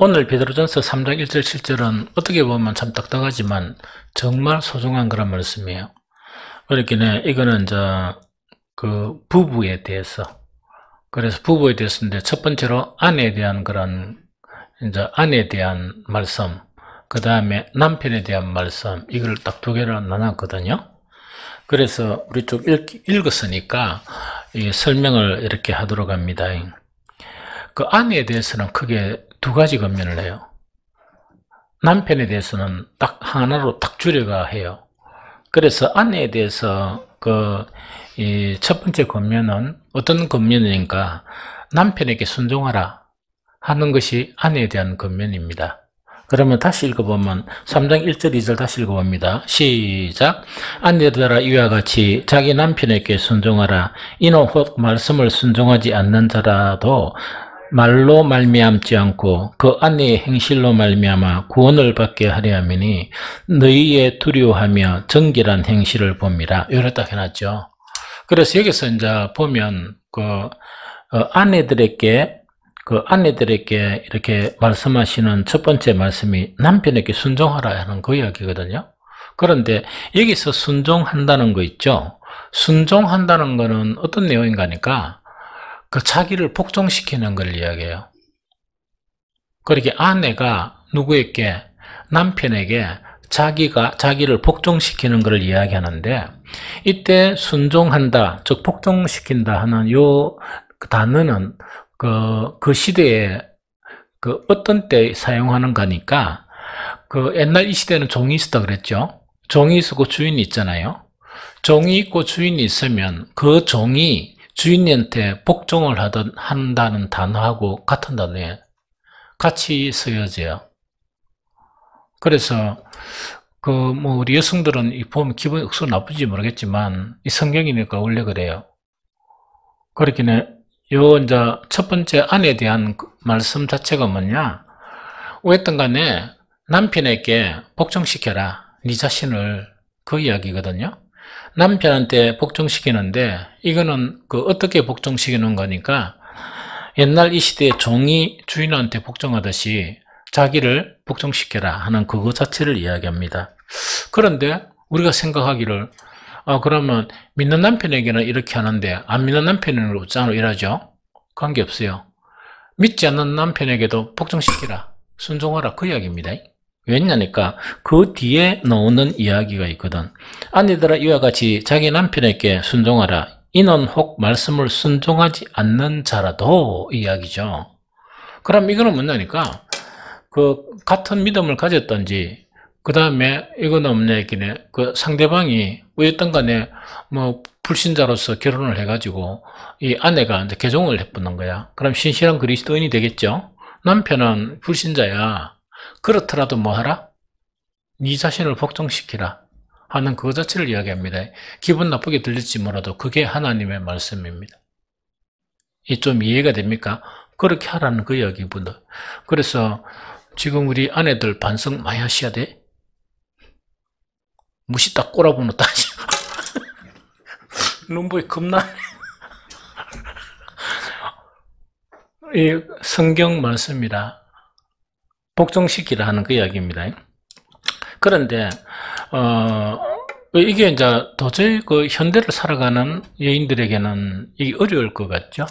오늘 베드로전서 3장 1절 7절은 어떻게 보면 참 딱딱하지만 정말 소중한 그런 말씀이에요. 그렇기는 이거는 그 부부에 대해서, 그래서 부부에 대해서인데 첫 번째로 아내에 대한 그런 아내에 대한 말씀, 그 다음에 남편에 대한 말씀, 이걸 딱 두 개로 나눴거든요. 그래서 우리 쭉 읽었으니까 이 설명을 이렇게 하도록 합니다. 그 아내에 대해서는 크게 두 가지 권면을 해요. 남편에 대해서는 딱 하나로 딱 줄여가 해요. 그래서 아내에 대해서 이 첫 번째 권면은 어떤 권면이니까 남편에게 순종하라 하는 것이 아내에 대한 권면입니다. 그러면 다시 읽어보면 3장 1절 2절 다시 읽어봅니다. 시작. 아내들아 이와 같이 자기 남편에게 순종하라. 이는 혹 말씀을 순종하지 않는 자라도 말로 말미암지 않고 그 아내의 행실로 말미암아 구원을 받게 하려 함이니 너희의 두려워하며 정결한 행실을 봄이라. 이렇게 딱 해놨죠. 그래서 여기서 이제 보면 아내들에게 이렇게 말씀하시는 첫 번째 말씀이 남편에게 순종하라 하는 그 이야기거든요. 그런데 여기서 순종한다는 거 있죠. 순종한다는 거는 어떤 내용인가 하니까 자기를 복종시키는 걸 이야기해요. 그렇게 아내가 누구에게? 남편에게 자기를 복종시키는 걸 이야기하는데, 이때 순종한다, 즉 복종시킨다 하는 요 단어는 그 시대에 어떤 때 사용하는 거니까, 옛날 이 시대는 종이 있었다 그랬죠. 종이 있고 주인이 있잖아요. 종이 있고 주인이 있으면 그 종이 주인한테 복종을 한다는 단어하고 같은 단어에 같이 쓰여져요. 그래서 우리 여성들은 보면 기분이 억수 나쁘지 모르겠지만 이 성경이니까 원래 그래요. 그렇기는 첫 번째 아내에 대한 말씀 자체가 뭐냐? 어쨌든 간에 남편에게 복종시켜라. 네 자신을, 그 이야기거든요. 남편한테 복종시키는데, 이거는 어떻게 복종시키는 거니까, 옛날 이 시대에 종이 주인한테 복종하듯이 자기를 복종시켜라 하는 그거 자체를 이야기합니다. 그런데 우리가 생각하기를, 그러면 믿는 남편에게는 이렇게 하는데 안 믿는 남편에게는 어쩌나 이러죠? 관계없어요. 믿지 않는 남편에게도 복종시키라, 순종하라, 그 이야기입니다. 왜냐니까 그 뒤에 나오는 이야기가 있거든. 아내들아 이와 같이 자기 남편에게 순종하라. 이는 혹 말씀을 순종하지 않는 자라도, 이야기죠. 그럼 이거는 뭐냐니까 같은 믿음을 가졌던지, 그 다음에 이거는 없네 얘기네. 상대방이 어쨌든 간에 불신자로서 결혼을 해가지고 이 아내가 이제 개종을 해보는 거야. 그럼 신실한 그리스도인이 되겠죠. 남편은 불신자야. 그렇더라도 뭐 하라? 네 자신을 복종시키라 하는 그거 자체를 이야기합니다. 기분 나쁘게 들릴지 몰라도 그게 하나님의 말씀입니다. 이 좀 이해가 됩니까? 그렇게 하라는 그 이야기입니다. 그래서 지금 우리 아내들 반성 많이 하셔야 돼. 무시 딱 꼬라보는 따지. 눈보이 겁나. 이 성경 말씀이라 복종시키라 하는 그 이야기입니다. 그런데 이게 이제 도저히 현대를 살아가는 여인들에게는 이게 어려울 것 같죠?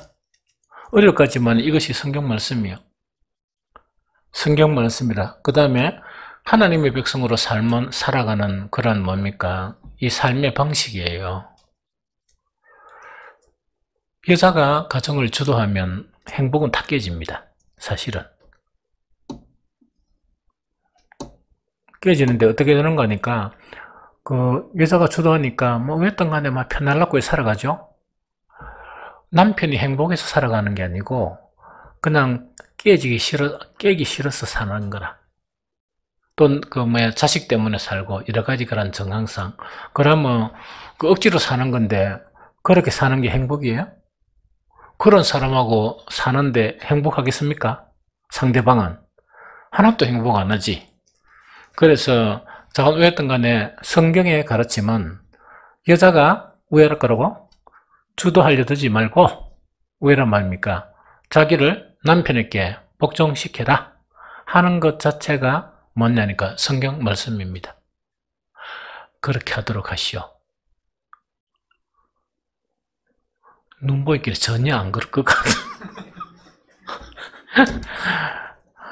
어려울 것 같지만 이것이 성경 말씀이에요. 성경 말씀이라. 그 다음에 하나님의 백성으로 살아가는 그런 뭡니까? 이 삶의 방식이에요. 여자가 가정을 주도하면 행복은 다 깨집니다. 사실은. 깨지는데 어떻게 되는 거니까, 여자가 주도하니까, 어떤 간에 막 편안하게 살아가죠? 남편이 행복해서 살아가는 게 아니고, 그냥 깨기 싫어서 사는 거라. 또, 자식 때문에 살고, 여러 가지 그런 정황상. 그러면, 억지로 사는 건데, 그렇게 사는 게 행복이에요? 그런 사람하고 사는데 행복하겠습니까? 상대방은. 하나도 행복 안 하지. 그래서, 어쨌든 간에 성경에 가르치면, 여자가 우애할 거라고? 주도하려 들지 말고, 우애란 말입니까? 자기를 남편에게 복종시켜라. 하는 것 자체가 뭐냐니까 성경 말씀입니다. 그렇게 하도록 하시오. 눈보이길 전혀 안 그럴 것 같아.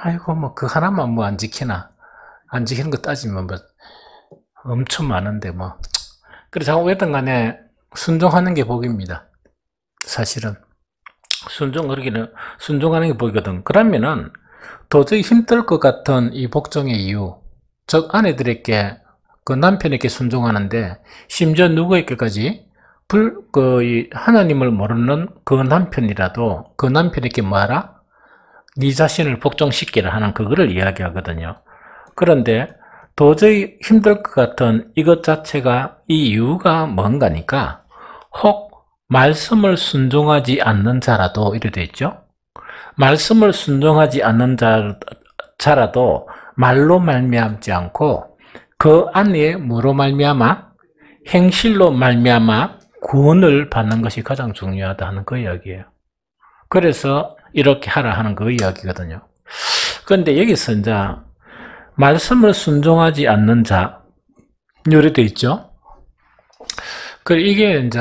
아이고, 뭐, 그 하나만 뭐 안 지키나. 안 지키는 거 따지면 뭐, 엄청 많은데, 뭐. 그래서 어쨌든 간에 순종하는 게 복입니다. 사실은. 순종하는 게 복이거든. 그러면은, 도저히 힘들 것 같은 이 복종의 이유, 즉, 아내들에게, 그 남편에게 순종하는데, 심지어 누구에게까지, 하나님을 모르는 그 남편이라도, 그 남편에게 뭐하라? 네 자신을 복종시키라 하는 그거를 이야기하거든요. 그런데 도저히 힘들 것 같은 이것 자체가 이 이유가 뭔가니까 혹 말씀을 순종하지 않는 자라도 이래 돼 있죠. 말씀을 순종하지 않는 자라도 말로 말미암지 않고 그 안에 뭐로 말미암아? 행실로 말미암아 구원을 받는 것이 가장 중요하다 하는 그 이야기예요. 그래서 이렇게 하라 하는 그 이야기거든요. 그런데 여기서 이제 말씀을 순종하지 않는 자 요래 돼 있죠. 이게 이제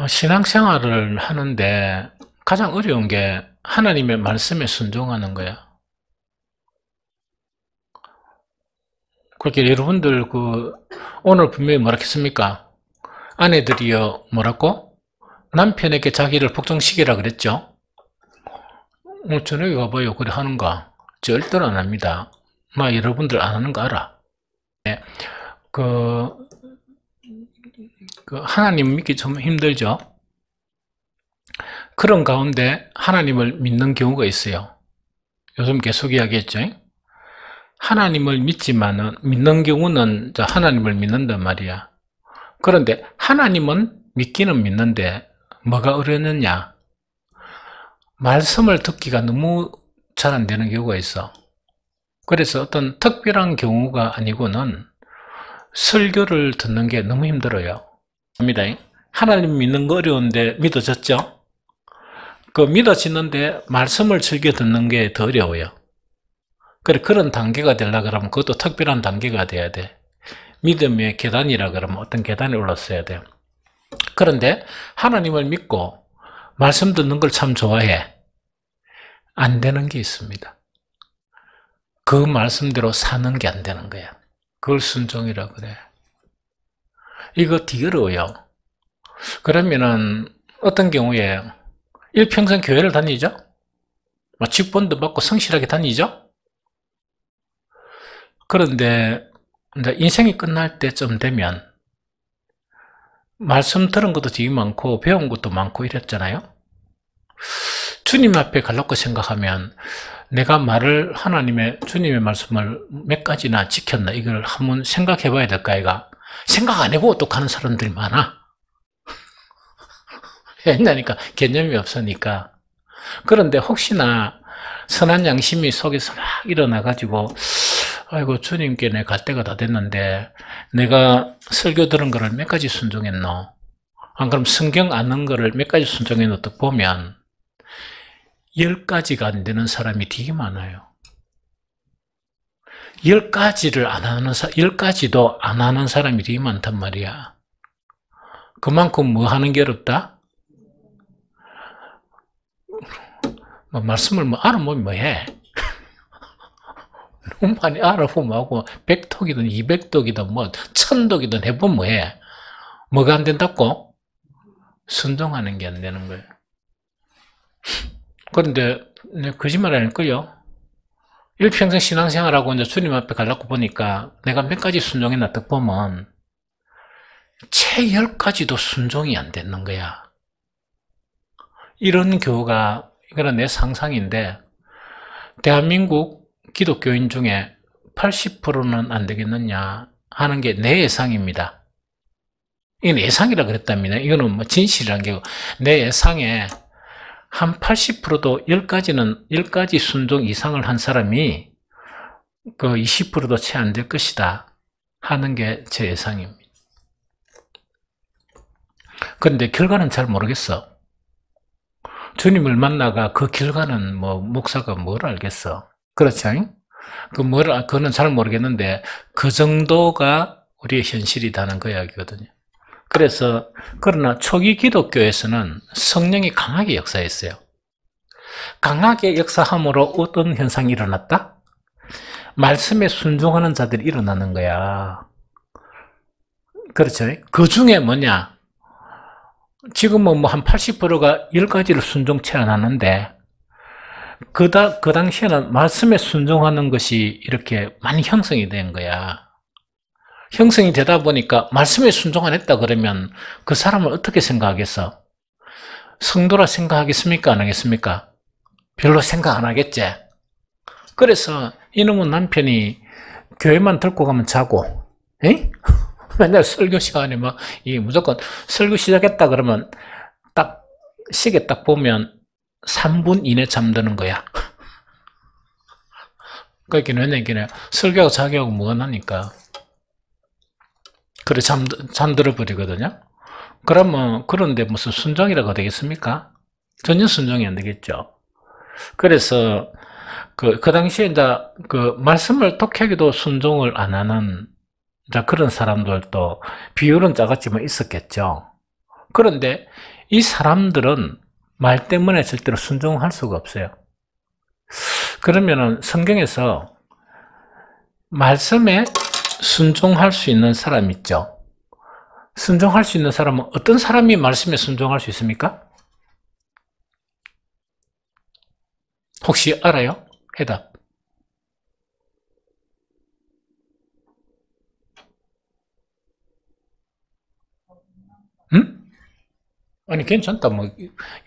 신앙생활을 하는데 가장 어려운 게 하나님의 말씀에 순종하는 거야. 그렇게 여러분들 오늘 분명히 뭐라 했습니까? 아내들이요 뭐라고? 남편에게 자기를 복종시키라 그랬죠? 저녁에 가봐요. 그래 하는가? 절대로 안 합니다. 나 여러분들 안 하는 거 알아. 하나님 믿기 좀 힘들죠? 그런 가운데 하나님을 믿는 경우가 있어요. 요즘 계속 이야기했죠? 하나님을 믿는 경우는 하나님을 믿는단 말이야. 그런데 하나님은 믿기는 믿는데 뭐가 어려느냐? 말씀을 듣기가 너무 잘 안 되는 경우가 있어. 그래서 어떤 특별한 경우가 아니고는 설교를 듣는 게 너무 힘들어요. 하나님 믿는 거 어려운데 믿어졌죠? 믿어지는데 말씀을 즐겨 듣는 게 더 어려워요. 그런 단계가 되려고 그러면 그것도 특별한 단계가 돼야 돼. 믿음의 계단이라 그러면 어떤 계단에 올랐어야 돼요. 그런데 하나님을 믿고 말씀 듣는 걸 참 좋아해. 안 되는 게 있습니다. 그 말씀대로 사는 게 안 되는 거야. 그걸 순종이라고 그래. 이거 되게 어려워요. 그러면은 어떤 경우에 일평생 교회를 다니죠? 직분도 받고 성실하게 다니죠? 그런데 이제 인생이 끝날 때쯤 되면 말씀 들은 것도 되게 많고 배운 것도 많고 이랬잖아요. 주님 앞에 가려고 생각하면 내가 주님의 말씀을 몇 가지나 지켰나 이걸 한번 생각해 봐야 될까 이가 생각 안 해보고 또 가는 사람들이 많아. 왜냐니까 개념이 없으니까. 그런데 혹시나 선한 양심이 속에서 막 일어나가지고 아이고 주님께 내가 갈 때가 다 됐는데 내가 설교 들은 거를 몇 가지 순종했노? 안 그럼 성경 아는 거를 몇 가지 순종했노? 또 보면 10가지가 안 되는 사람이 되게 많아요. 10가지도 안 하는 사람이 되게 많단 말이야. 그만큼 뭐 하는 게 어렵다? 말씀을 알아보면 뭐해? 너무 많이 알아보면 하고 100독이든 200독이든 1000독이든 해보면 뭐해? 뭐가 안 된다고? 순종하는 게 안 되는 거예요. 그런데 거짓말 아닐걸요? 일평생 신앙생활하고 이제 주님 앞에 가려고 보니까 내가 몇 가지 순종했나 딱 보면 채 10가지도 순종이 안 되는 거야. 이런 경우가 이거는 내 상상인데 대한민국 기독교인 중에 80%는 안 되겠느냐 하는 게 내 예상입니다. 이건 예상이라 그랬답니다. 이거는 진실이란 게 내 예상에 한 80%도 10가지 순종 이상을 한 사람이 20%도 채 안 될 것이다 하는 게 제 예상입니다. 그런데 결과는 잘 모르겠어. 주님을 만나가 그 길 가는 뭐 목사가 뭘 알겠어. 그렇죠? 그거는 잘 모르겠는데 그 정도가 우리의 현실이라는 그 이야기거든요. 그래서 그러나 초기 기독교에서는 성령이 강하게 역사했어요. 강하게 역사함으로 어떤 현상이 일어났다? 말씀에 순종하는 자들이 일어나는 거야. 그렇죠? 그 중에 뭐냐? 지금은 뭐 한 80%가 10가지를 순종치 않았는데, 그 당시에는 말씀에 순종하는 것이 이렇게 많이 형성이 된 거야. 형성이 되다 보니까 말씀에 순종 안 했다 그러면 그 사람을 어떻게 생각하겠어? 성도라 생각하겠습니까? 안 하겠습니까? 별로 생각 안 하겠지? 그래서 이놈은 남편이 교회만 들고 가면 자고, 에? 맨날 설교 시간에 막, 무조건 설교 시작했다 그러면 딱, 시계 딱 보면 3분 이내 잠드는 거야. 그러니까 왜냐면 설교하고 자기하고 뭐가 나니까. 그래, 잠들어 버리거든요. 그러면, 그런데 무슨 순종이라고 되겠습니까? 전혀 순종이 안 되겠죠. 그래서, 그 당시에 이제, 말씀을 독해하기도 순종을 안 하는, 그런 사람들도 비율은 작았지만 있었겠죠. 그런데 이 사람들은 말 때문에 절대로 순종할 수가 없어요. 그러면은 성경에서 말씀에 순종할 수 있는 사람 있죠. 순종할 수 있는 사람은 어떤 사람이 말씀에 순종할 수 있습니까? 혹시 알아요? 해답. 응? 아니 괜찮다. 뭐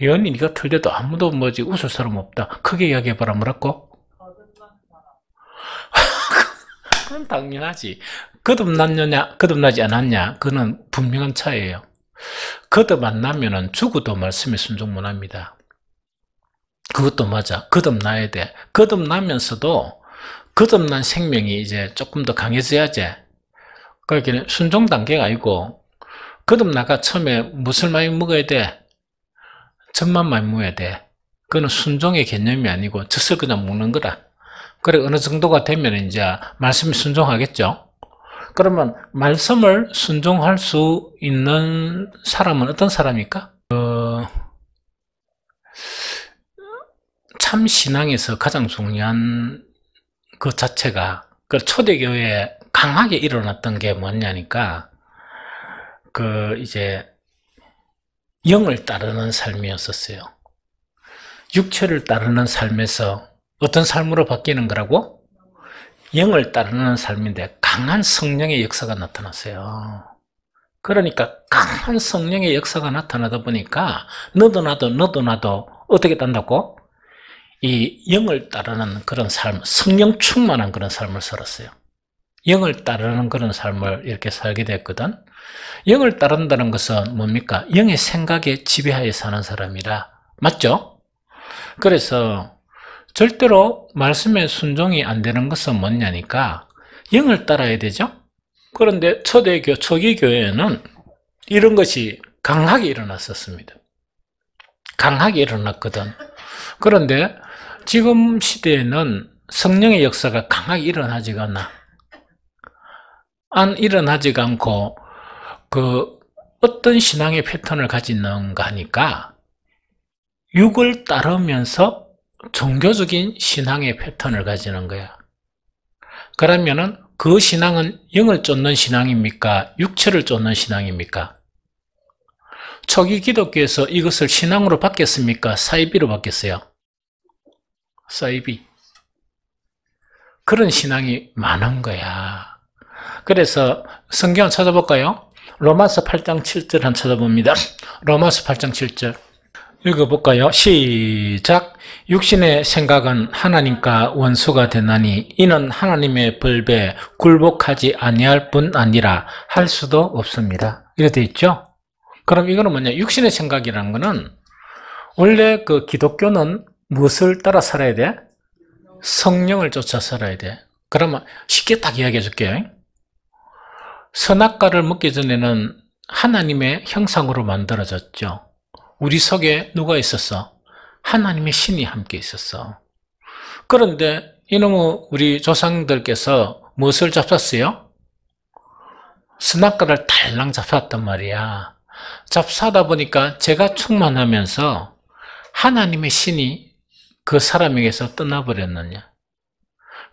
예언이 네가 틀려도 아무도 뭐지 웃을 사람 없다. 크게 이야기해봐라. 뭐라고? 그건 당연하지. 거듭났느냐, 거듭나지 않았냐, 그는 분명한 차이예요. 거듭 안 나면은 죽어도 말씀에 순종 못 합니다. 그것도 맞아. 거듭나야 돼. 거듭나면서도 거듭난 생명이 이제 조금 더 강해져야지. 그러니까 순종 단계가 아니고 거듭나가 처음에 무엇을 많이 먹어야 돼? 젖만 많이 먹어야 돼. 그거는 순종의 개념이 아니고 젖을 그냥 먹는 거다. 그래 어느 정도가 되면 이제 말씀에 순종하겠죠. 그러면 말씀을 순종할 수 있는 사람은 어떤 사람입니까? 참 신앙에서 가장 중요한 그 자체가 그 초대교회에 강하게 일어났던 게 뭐냐니까 이제 영을 따르는 삶이었었어요. 육체를 따르는 삶에서 어떤 삶으로 바뀌는 거라고? 영을 따르는 삶인데 강한 성령의 역사가 나타났어요. 그러니까 강한 성령의 역사가 나타나다 보니까 너도 나도 어떻게 딴다고? 이 영을 따르는 그런 삶, 성령 충만한 그런 삶을 살았어요. 영을 따르는 그런 삶을 이렇게 살게 됐거든. 영을 따른다는 것은 뭡니까? 영의 생각에 지배하에 사는 사람이라. 맞죠? 그래서 절대로 말씀에 순종이 안 되는 것은 뭐냐니까 영을 따라야 되죠. 그런데 초대교, 초기 교회에는 이런 것이 강하게 일어났었습니다. 강하게 일어났거든. 그런데 지금 시대에는 성령의 역사가 강하게 일어나지가 않아. 일어나지가 않고 어떤 신앙의 패턴을 가지는가 하니까 육을 따르면서 종교적인 신앙의 패턴을 가지는 거야. 그러면은 그 신앙은 영을 쫓는 신앙입니까? 육체를 쫓는 신앙입니까? 초기 기독교에서 이것을 신앙으로 바뀌었습니까? 사이비로 바뀌었어요. 사이비. 그런 신앙이 많은 거야. 그래서 성경 찾아볼까요? 로마서 8장 7절 한번 찾아봅니다. 로마서 8장 7절 읽어볼까요? 시작. 육신의 생각은 하나님과 원수가 되나니 이는 하나님의 벌에 굴복하지 아니할 뿐 아니라 할 수도 없습니다. 이렇게 되어 있죠? 그럼 이거는 뭐냐? 육신의 생각이라는 거는 원래 그 기독교는 무엇을 따라 살아야 돼? 성령을 쫓아 살아야 돼. 그러면 쉽게 딱 이야기해 줄게요. 선악과를 먹기 전에는 하나님의 형상으로 만들어졌죠. 우리 속에 누가 있었어? 하나님의 신이 함께 있었어. 그런데 이놈의 우리 조상들께서 무엇을 잡았어요? 스나크를 달랑 잡았단 말이야. 잡사다 보니까 제가 충만하면서 하나님의 신이 그 사람에게서 떠나버렸느냐.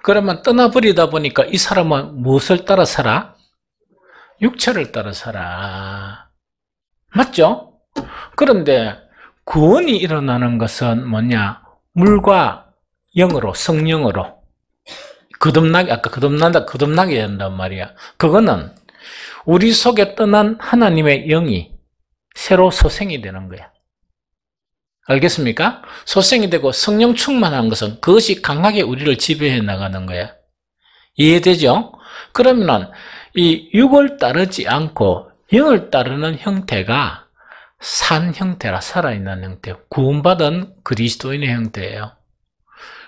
그러면 떠나버리다 보니까 이 사람은 무엇을 따라 살아? 육체를 따라 살아. 맞죠? 그런데 구원이 일어나는 것은 뭐냐? 물과 영으로, 성령으로. 거듭나게 된단 말이야. 그거는 우리 속에 떠난 하나님의 영이 새로 소생이 되는 거야. 알겠습니까? 소생이 되고 성령 충만한 것은 그것이 강하게 우리를 지배해 나가는 거야. 이해되죠? 그러면은 이 육을 따르지 않고 영을 따르는 형태가 산 형태라, 살아있는 형태, 구원받은 그리스도인의 형태예요.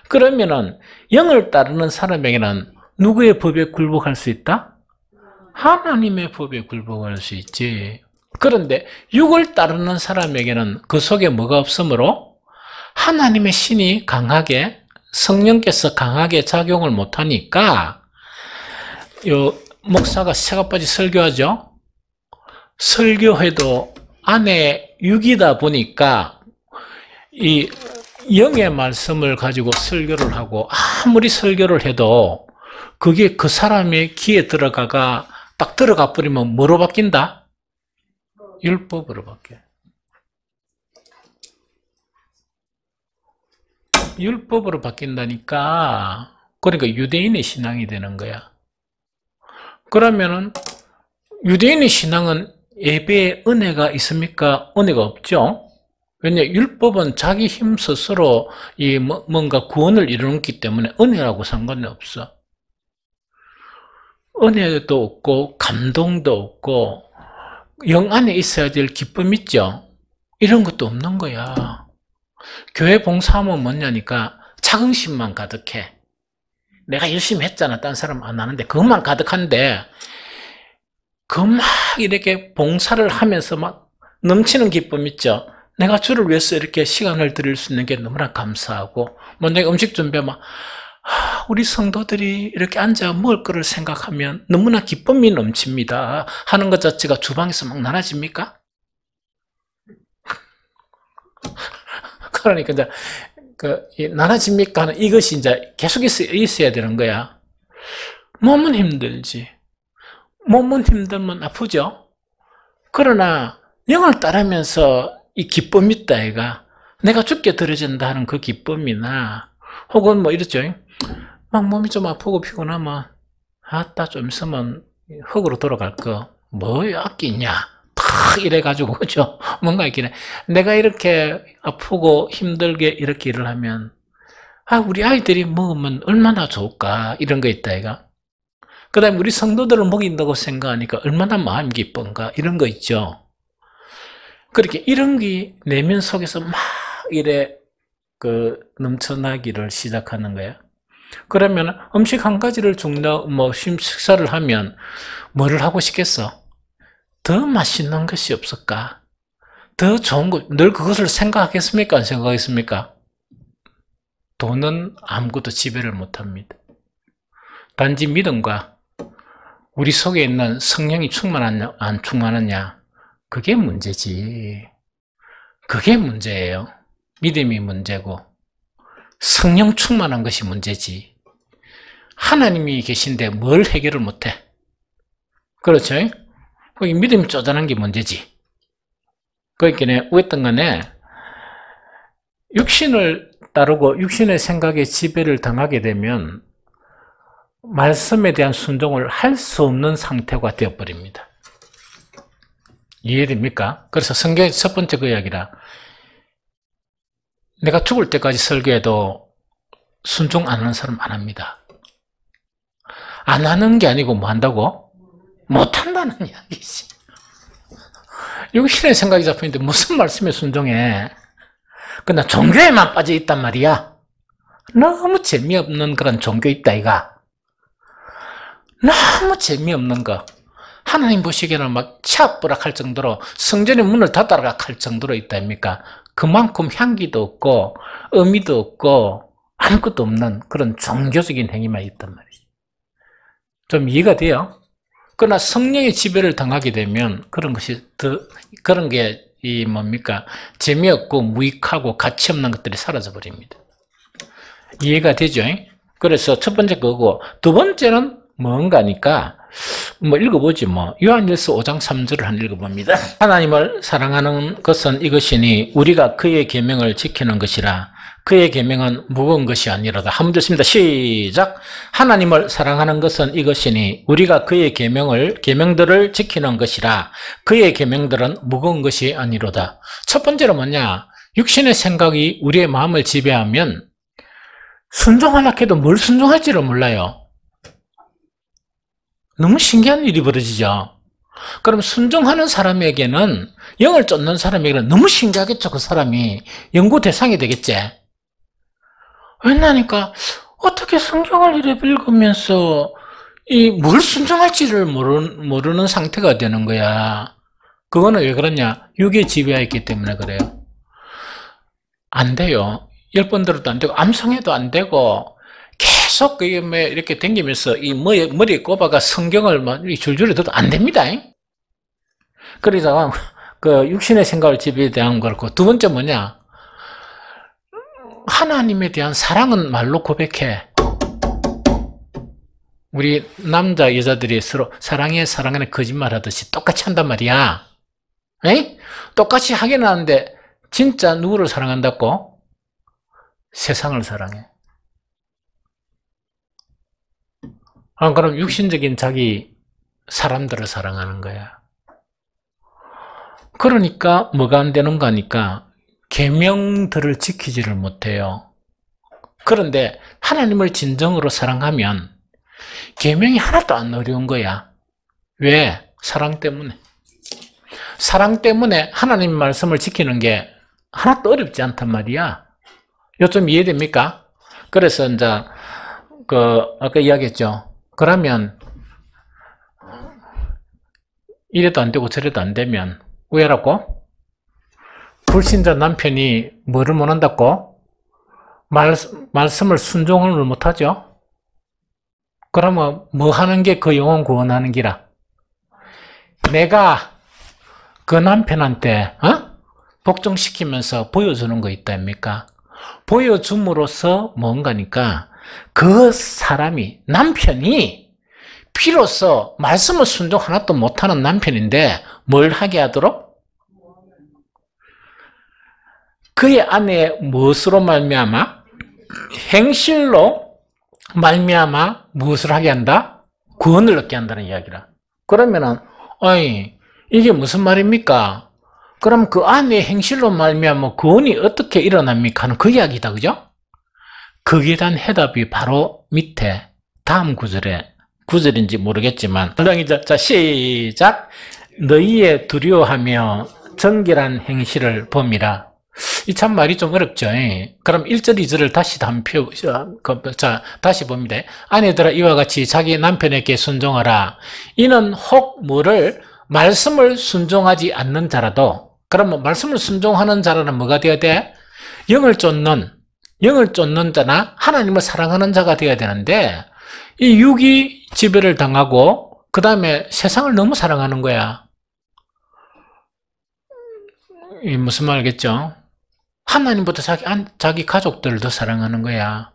그러면은 영을 따르는 사람에게는 누구의 법에 굴복할 수 있다? 하나님의 법에 굴복할 수 있지. 그런데 육을 따르는 사람에게는 그 속에 뭐가 없으므로 하나님의 신이 강하게, 성령께서 강하게 작용을 못하니까 요 목사가 새가빠지 설교하죠. 설교해도 안에 육이다 보니까 이 영의 말씀을 가지고 설교를 하고 아무리 설교를 해도 그게 그 사람의 귀에 들어가 버리면 뭐로 바뀐다? 율법으로 바뀌어요. 율법으로 바뀐다니까. 그러니까 유대인의 신앙이 되는 거야. 그러면은 유대인의 신앙은 예배에 은혜가 있습니까? 은혜가 없죠. 왜냐, 율법은 자기 힘 스스로 뭔가 구원을 이루기 때문에 은혜라고 상관이 없어. 은혜도 없고 감동도 없고 영 안에 있어야 될 기쁨 있죠? 이런 것도 없는 거야. 교회 봉사하면 뭐냐니까 자긍심만 가득해. 내가 열심히 했잖아. 딴 사람 안 하는데 그것만 가득한데 그 막 이렇게 봉사를 하면서 막 넘치는 기쁨 있죠? 내가 주를 위해서 이렇게 시간을 드릴 수 있는 게 너무나 감사하고 뭐 내가 음식 준비하면 우리 성도들이 이렇게 앉아 먹을 거를 생각하면 너무나 기쁨이 넘칩니다 하는 것 자체가 주방에서 막 나눠집니까? 그러니까 이제 나눠집니까 하는 이것이 이제 계속 있어야 되는 거야. 몸은 힘들지. 몸은 힘들면 아프죠. 그러나 영을 따르면서 이 기쁨이 있다 얘가 내가 죽게 들어진다 하는 그 기쁨이나 혹은 뭐 이렇죠. 막 몸이 좀 아프고 피곤하면 아따 좀 있으면 흙으로 돌아갈 거 뭐 악기 있냐 탁 이래가지고 그죠? 뭔가 있긴 해. 내가 이렇게 아프고 힘들게 이렇게 일을 하면 우리 아이들이 먹으면 얼마나 좋을까 이런 거 있다 얘가. 그 다음에 우리 성도들을 먹인다고 생각하니까 얼마나 마음이 기쁜가 이런 거 있죠. 그렇게 이런 게 내면 속에서 막 이래 넘쳐나기를 시작하는 거야. 그러면 음식 한 가지를 식사를 하면 뭐를 하고 싶겠어? 더 맛있는 것이 없을까? 더 좋은 것, 늘 그것을 생각하겠습니까? 안 생각하겠습니까? 돈은 아무것도 지배를 못합니다. 단지 믿음과 우리 속에 있는 성령이 충만하냐, 안 충만하냐, 그게 문제지. 그게 문제예요. 믿음이 문제고 성령 충만한 것이 문제지. 하나님이 계신데 뭘 해결을 못해? 그렇죠? 거기 믿음이 쪼잔한 게 문제지. 그러니까 어떤 간에 육신을 따르고 육신의 생각에 지배를 당하게 되면 말씀에 대한 순종을 할 수 없는 상태가 되어버립니다. 이해됩니까? 그래서 성경의 첫 번째 그 이야기라. 내가 죽을 때까지 설교해도 순종 안 하는 사람 안 합니다. 안 하는 게 아니고 뭐 한다고? 못 한다는 이야기지. 육신의 생각이 잡히는데 무슨 말씀에 순종해? 그러나 종교에만 빠져 있단 말이야. 너무 재미없는 그런 종교 있다 이가. 너무 재미없는 거. 하나님 보시기에는 막 치아뿌락할 정도로 성전의 문을 닫아라 할 정도로 있다 아닙니까? 그만큼 향기도 없고 의미도 없고 아무것도 없는 그런 종교적인 행위만 있단 말이죠. 좀 이해가 돼요? 그러나 성령의 지배를 당하게 되면 그런 것이 그런 게 재미없고 무익하고 가치 없는 것들이 사라져 버립니다. 이해가 되죠? 그래서 첫 번째 그거고, 두 번째는 뭔가니까 읽어보지 요한일서 5장 3절을 한번 읽어봅니다. 하나님을 사랑하는 것은 이것이니 우리가 그의 계명을 지키는 것이라. 그의 계명은 무거운 것이 아니로다. 한번 듣습니다. 시작. 하나님을 사랑하는 것은 이것이니 우리가 그의 계명들을 지키는 것이라. 그의 계명들은 무거운 것이 아니로다. 첫 번째는 뭐냐? 육신의 생각이 우리의 마음을 지배하면 순종하려고 해도 뭘 순종할지를 몰라요. 너무 신기한 일이 벌어지죠. 그럼 순종하는 사람에게는, 영을 쫓는 사람에게는 너무 신기하겠죠. 그 사람이 연구 대상이 되겠지. 왜냐니까 어떻게 성경을 이렇게 읽으면서 뭘 순종할지를 모르는 상태가 되는 거야. 그거는 왜 그러냐? 육의 지배가 있기 때문에 그래요. 안 돼요. 10번 들어도 안 되고 암송해도 안 되고 계속 이렇게 댕기면서 이 머리에 꼽아가 성경을 막 줄줄이 들어도 안 됩니다. 그래서 그 육신의 생각을 지배에 대한 거고, 두 번째 뭐냐? 하나님에 대한 사랑은 말로 고백해. 우리 남자 여자들이 서로 사랑해 거짓말 하듯이 똑같이 한단 말이야. 에이? 똑같이 하긴 하는데 진짜 누구를 사랑한다고? 세상을 사랑해. 그럼 육신적인 자기 사람들을 사랑하는 거야. 그러니까 뭐가 안 되는 거니까 계명들을 지키지를 못해요. 그런데 하나님을 진정으로 사랑하면 계명이 하나도 안 어려운 거야. 왜? 사랑 때문에. 사랑 때문에 하나님 말씀을 지키는 게 하나도 어렵지 않단 말이야. 요즘 이해됩니까? 그래서 이제 아까 이야기했죠. 그러면 이래도 안 되고 저래도 안 되면 왜라고? 불신자 남편이 뭐를 못한다고? 말씀을 순종을 못하죠? 그러면 뭐 하는 게 그 영혼 구원하는 기라? 내가 그 남편한테 복종시키면서 보여주는 거 있다입니까? 보여줌으로써 뭔가니까 그 사람이, 남편이 비로소 말씀을 순종 하나도 못하는 남편인데 뭘 하게 하도록? 그의 아내의 무엇으로 말미암아? 행실로 말미암아 무엇을 하게 한다? 구원을 얻게 한다는 이야기라. 그러면은 이게 무슨 말입니까? 그럼 그 아내의 행실로 말미암아 구원이 어떻게 일어납니까? 하는 그 이야기다, 그죠? 거기에 대한 해답이 바로 밑에 다음 구절인지 모르겠지만, 자, 시작. 너희의 두려워하며 정결한 행실을 봄이라. 이 참 말이 좀 어렵죠. 그럼 1절, 2절을 다시 다시 봅니다. 아내들아 이와 같이 자기 남편에게 순종하라. 이는 혹 말씀을 순종하지 않는 자라도, 그러면 말씀을 순종하는 자라는 뭐가 되어야 돼? 영을 쫓는 자나 하나님을 사랑하는 자가 되어야 되는데, 이 육이 지배를 당하고 그 다음에 세상을 너무 사랑하는 거야. 이 무슨 말 알겠죠? 하나님보다 자기 가족들을 더 사랑하는 거야.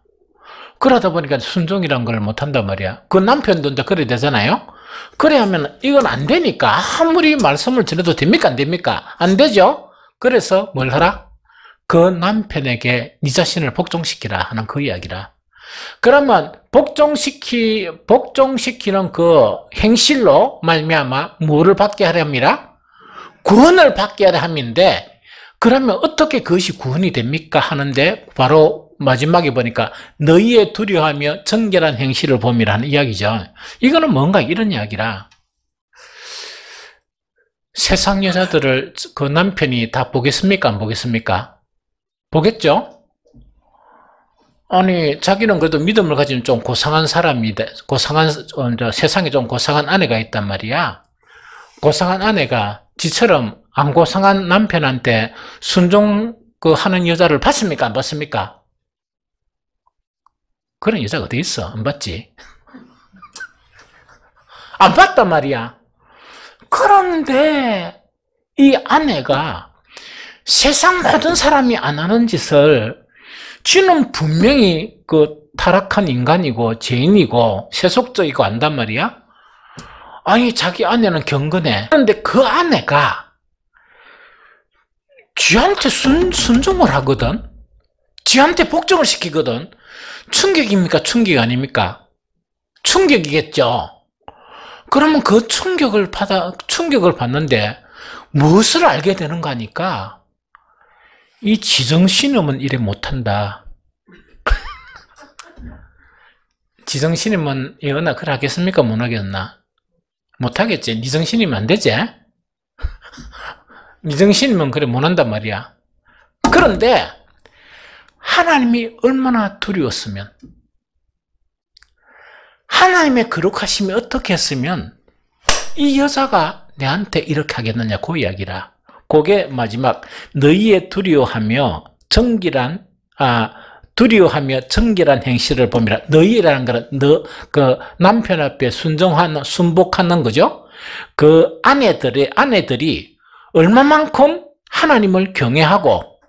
그러다 보니까 순종이란 걸 못한단 말이야. 그 남편도 이제 그래야 되잖아요? 그래 하면 이건 안 되니까 아무리 말씀을 드려도 됩니까? 안 됩니까? 안 되죠? 그래서 뭘 하라? 그 남편에게 네 자신을 복종시키라 하는 그 이야기라. 그러면 복종시키는 그 행실로 말미암아 뭐를 받게 하려 합니다? 구원을 받게 하려 함인데, 그러면 어떻게 그것이 구원이 됩니까? 하는데 바로 마지막에 보니까 너희의 두려워하며 정결한 행실을 봄이라는 이야기죠. 이거는 뭔가 이런 이야기라. 세상 여자들을 그 남편이 다 보겠습니까? 안 보겠습니까? 보겠죠? 아니, 자기는 그래도 믿음을 가진 좀 고상한 세상에 좀 고상한 아내가 있단 말이야. 고상한 아내가 지처럼 안 고상한 남편한테 그 하는 여자를 봤습니까? 안 봤습니까? 그런 여자가 어디 있어? 안 봤지? 안 봤단 말이야. 그런데 이 아내가 세상 모든 사람이 안 하는 짓을 쥐는 분명히 그 타락한 인간이고 죄인이고 세속적이고 안단 말이야. 아니 자기 아내는 경건해. 그런데 그 아내가 쥐한테 순종을 하거든. 쥐한테 복종을 시키거든. 충격입니까? 충격 아닙니까? 충격이겠죠. 그러면 그 충격을 받는데 무엇을 알게 되는가 하니까 이 지정신임은 이래 못한다. 지정신임은 이거나 그래 하겠습니까? 못 하겠나? 못하겠지. 니정신이면 안 되지? 니정신이면 그래 못한단 말이야. 그런데 하나님이 얼마나 두려웠으면, 하나님의 거룩하심이 어떻게 했으면 이 여자가 내한테 이렇게 하겠느냐, 그 이야기라. 그게 마지막, 너희의 두려워하며 정결한 행실을 봄이라. 너희라는 거는 그 남편 앞에 순복하는 거죠. 그 아내들이 얼마만큼 하나님을 경외하고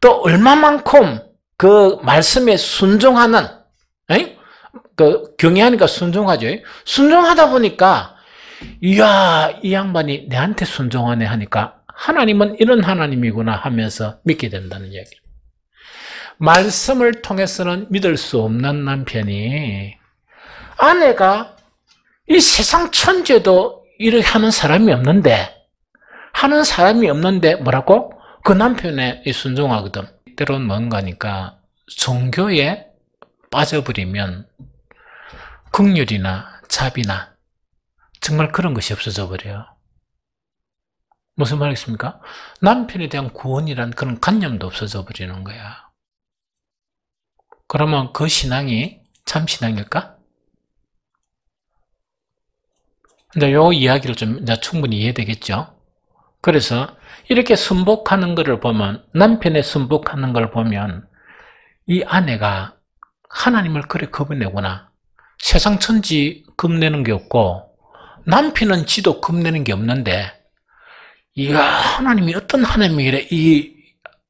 또 얼마만큼 그 말씀에 순종하는, 그 경외하니까 순종하죠. 순종하다 보니까 이야, 이 양반이 내한테 순종하네 하니까 하나님은 이런 하나님이구나 하면서 믿게 된다는 이야기. 말씀을 통해서는 믿을 수 없는 남편이, 아내가 이 세상 천재도 이렇게 하는 사람이 없는데 뭐라고? 그 남편에 순종하거든. 때로는 뭔가니까 종교에 빠져버리면 긍휼이나 자비나 정말 그런 것이 없어져 버려요. 무슨 말이겠습니까? 남편에 대한 구원이란 그런 관념도 없어져 버리는 거야. 그러면 그 신앙이 참 신앙일까? 근데 요 이야기를 좀 이제 충분히 이해되겠죠? 그래서 이렇게 순복하는 것을 보면, 남편의 순복하는 걸 보면 이 아내가 하나님을 그래 겁내구나. 세상 천지 겁내는 게 없고 남편은 지도 겁내는 게 없는데, 이야, 하나님이 어떤 하나님이래. 이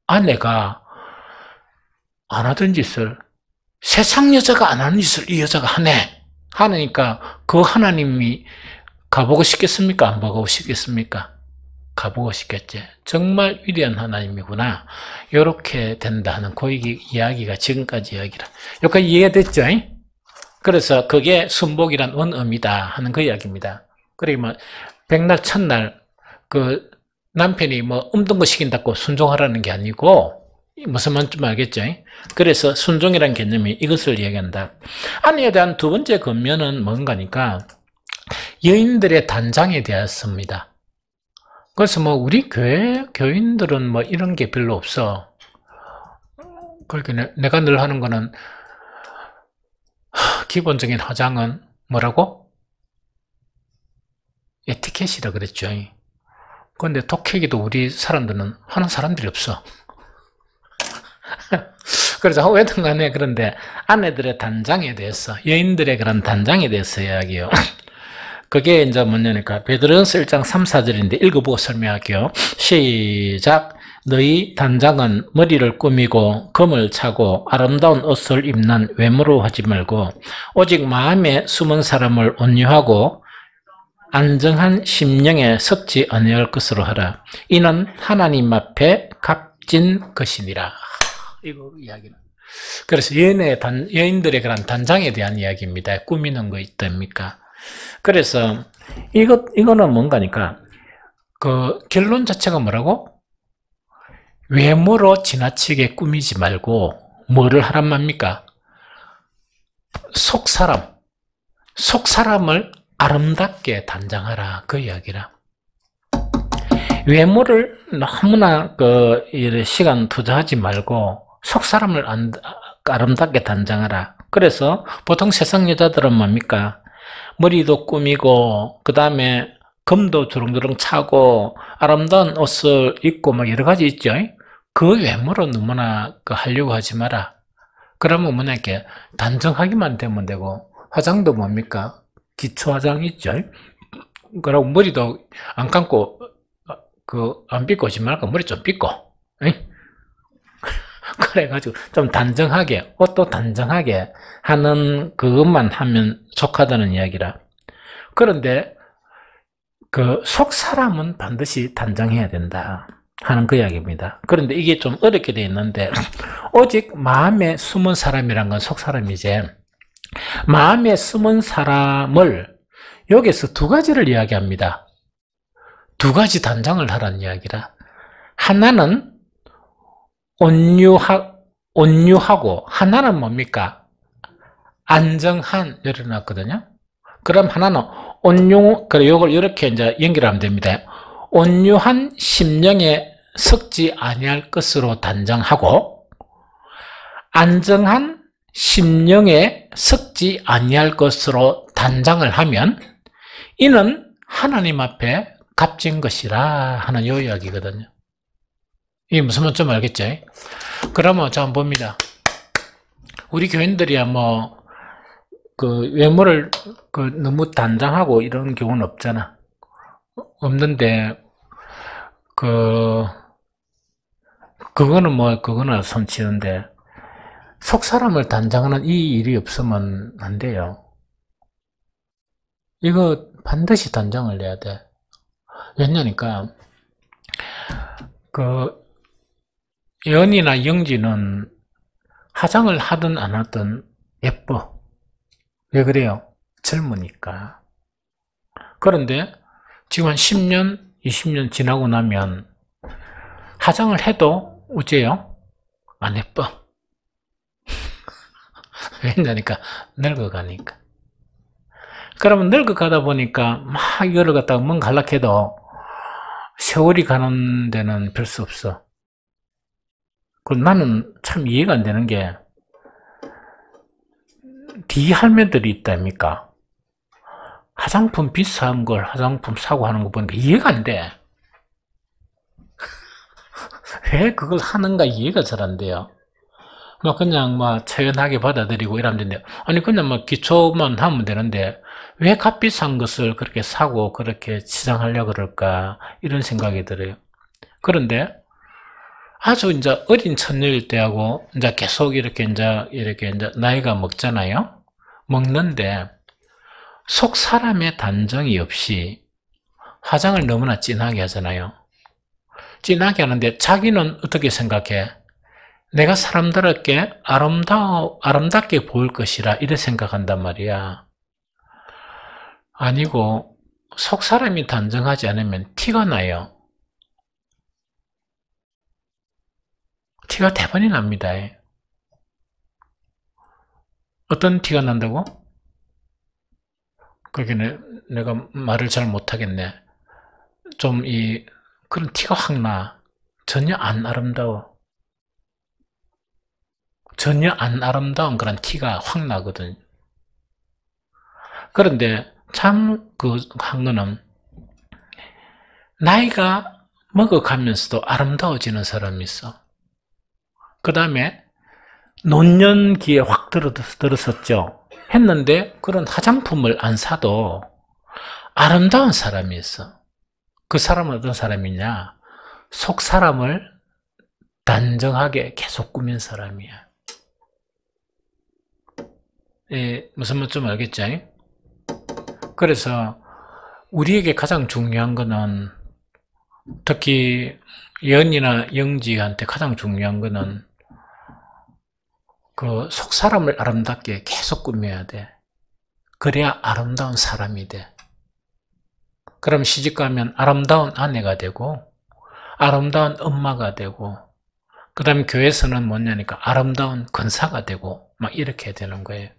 아내가 안 하던 짓을, 세상 여자가 안 하는 짓을 이 여자가 하네. 하니까 그 하나님이 가보고 싶겠습니까? 안 보고 싶겠습니까? 가보고 싶겠지. 정말 위대한 하나님이구나. 이렇게 된다 하는 그 이야기가 지금까지 이야기라. 여기까지 이해됐죠? 그래서 그게 순복이란 원음이다 하는 그 이야기입니다. 그러면 백날 첫날 그 남편이 뭐 없던 거 시킨다고 순종하라는 게 아니고, 무슨 말인지 좀 알겠죠? 그래서 순종이라는 개념이 이것을 이야기한다. 아내에 대한 두 번째 권면은 뭔가니까 여인들의 단장에 대해서입니다. 그래서 뭐 우리 교인들은 뭐 이런 게 별로 없어. 그러니까 내가 늘 하는 거는 기본적인 화장은 뭐라고? 에티켓이라 그랬죠. 그런데 독해기도 우리 사람들은 하는 사람들이 없어. 그래서 왜든 간에, 그런데 아내들의 단장에 대해서, 여인들의 그런 단장에 대해서 이야기해요. 그게 이제 뭐냐니까 베드로전서 1장 3, 4절인데 읽어보고 설명할게요. 시작. 너희 단장은 머리를 꾸미고 금을 차고 아름다운 옷을 입는 외모로 하지 말고 오직 마음에 숨은 사람을 온유하고 안정한 심령에 섞지 아니할 것으로 하라. 이는 하나님 앞에 값진 것이니라. 이거 이야기는. 그래서 여인들의 그런 단장에 대한 이야기입니다. 꾸미는 거 있답니까? 그래서 이거는 뭔가니까 그 결론 자체가 뭐라고? 외모로 지나치게 꾸미지 말고 뭐를 하란 말입니까? 속사람을 아름답게 단장하라, 그 이야기라. 외모를 너무나 시간 투자하지 말고 속사람을 아름답게 단장하라. 그래서 보통 세상 여자들은 뭡니까? 머리도 꾸미고 그 다음에 금도 주렁주렁 차고 아름다운 옷을 입고 막 여러 가지 있죠. 그 외모로 너무나 하려고 하지 마라. 그러면 뭐냐, 이렇게 단정하기만 되면 되고, 화장도 뭡니까? 기초 화장 있죠? 그리고 머리도 안 감고, 안 빗고 오지 말고 머리 좀 빗고, 그래가지고 좀 단정하게, 옷도 단정하게 하는 그것만 하면 족하다는 이야기라. 그런데 그 속 사람은 반드시 단정해야 된다 하는 그 이야기입니다. 그런데 이게 좀 어렵게 돼 있는데, 오직 마음에 숨은 사람이란 건 속 사람이지, 마음에 숨은 사람을 여기서 두 가지를 이야기합니다. 두 가지 단정을 하라는 이야기라. 하나는 온유하고, 하나는 뭡니까? 안정한, 열어놨거든요. 그럼 하나는 그래, 요걸 이렇게 이제 연결하면 됩니다. 온유한 심령에 섞지 아니할 것으로 단정하고, 안정한 심령에 섞지 아니할 것으로 단정을 하면, 이는 하나님 앞에 값진 것이라 하는 요 이야기거든요. 이게 무슨 말인지 좀 알겠죠? 그러면 자, 한번 봅니다. 우리 교인들이야 외모를 너무 단정하고 이런 경우는 없잖아. 없는데, 그거는 손치는데, 속 사람을 단정하는 이 일이 없으면 안 돼요. 이거 반드시 단정을 해야 돼. 왜냐니까, 연이나 영지는 화장을 하든 안 하든 예뻐. 왜 그래요? 젊으니까. 그런데 지금 한 10년, 20년 지나고 나면 화장을 해도 어째요? 안 예뻐. 왜냐니까 늙어가니까. 그러면 늙어가다 보니까 막 이거를 갖다가 뭔가 하려고 해도 세월이 가는 데는 별 수 없어. 나는 참 이해가 안 되는 게, 뒤 할매들이 있다니까. 화장품 비싼 걸 화장품 사고 하는 거 보니까 이해가 안 돼. 왜 그걸 하는가 이해가 잘 안 돼요. 그냥 차연하게 받아들이고 이러면 되는데, 아니 그냥 기초만 하면 되는데 왜 값비싼 것을 그렇게 사고 그렇게 치장하려고 그럴까, 이런 생각이 들어요. 그런데 아주 이제 어린 처녀일 때하고 이제 계속 이렇게 나이가 먹잖아요. 먹는데 속 사람의 단정이 없이 화장을 너무나 진하게 하잖아요. 진하게 하는데 자기는 어떻게 생각해? 내가 사람들에게 아름답게 보일 것이라 이래 생각한단 말이야. 아니고 속 사람이 단정하지 않으면 티가 나요. 티가 대번이 납니다. 어떤 티가 난다고? 그게 내가 말을 잘 못하겠네. 그런 티가 확 나. 전혀 안 아름다워. 전혀 안 아름다운 그런 티가 확 나거든. 그런데 참 한 거는, 나이가 먹어가면서도 아름다워지는 사람이 있어. 그 다음에 노년기에 확 들었었죠. 했는데 그런 화장품을 안 사도 아름다운 사람이 있어. 그 사람은 어떤 사람이냐? 속 사람을 단정하게 계속 꾸민 사람이야. 무슨 말 좀 알겠죠? 그래서 우리에게 가장 중요한 거는, 특히 연이나 영지한테 가장 중요한 거는 속 사람을 아름답게 계속 꾸며야 돼. 그래야 아름다운 사람이 돼. 그럼 시집가면 아름다운 아내가 되고, 아름다운 엄마가 되고, 그 다음에 교회에서는 뭐냐니까 아름다운 권사가 되고, 막 이렇게 되는 거예요.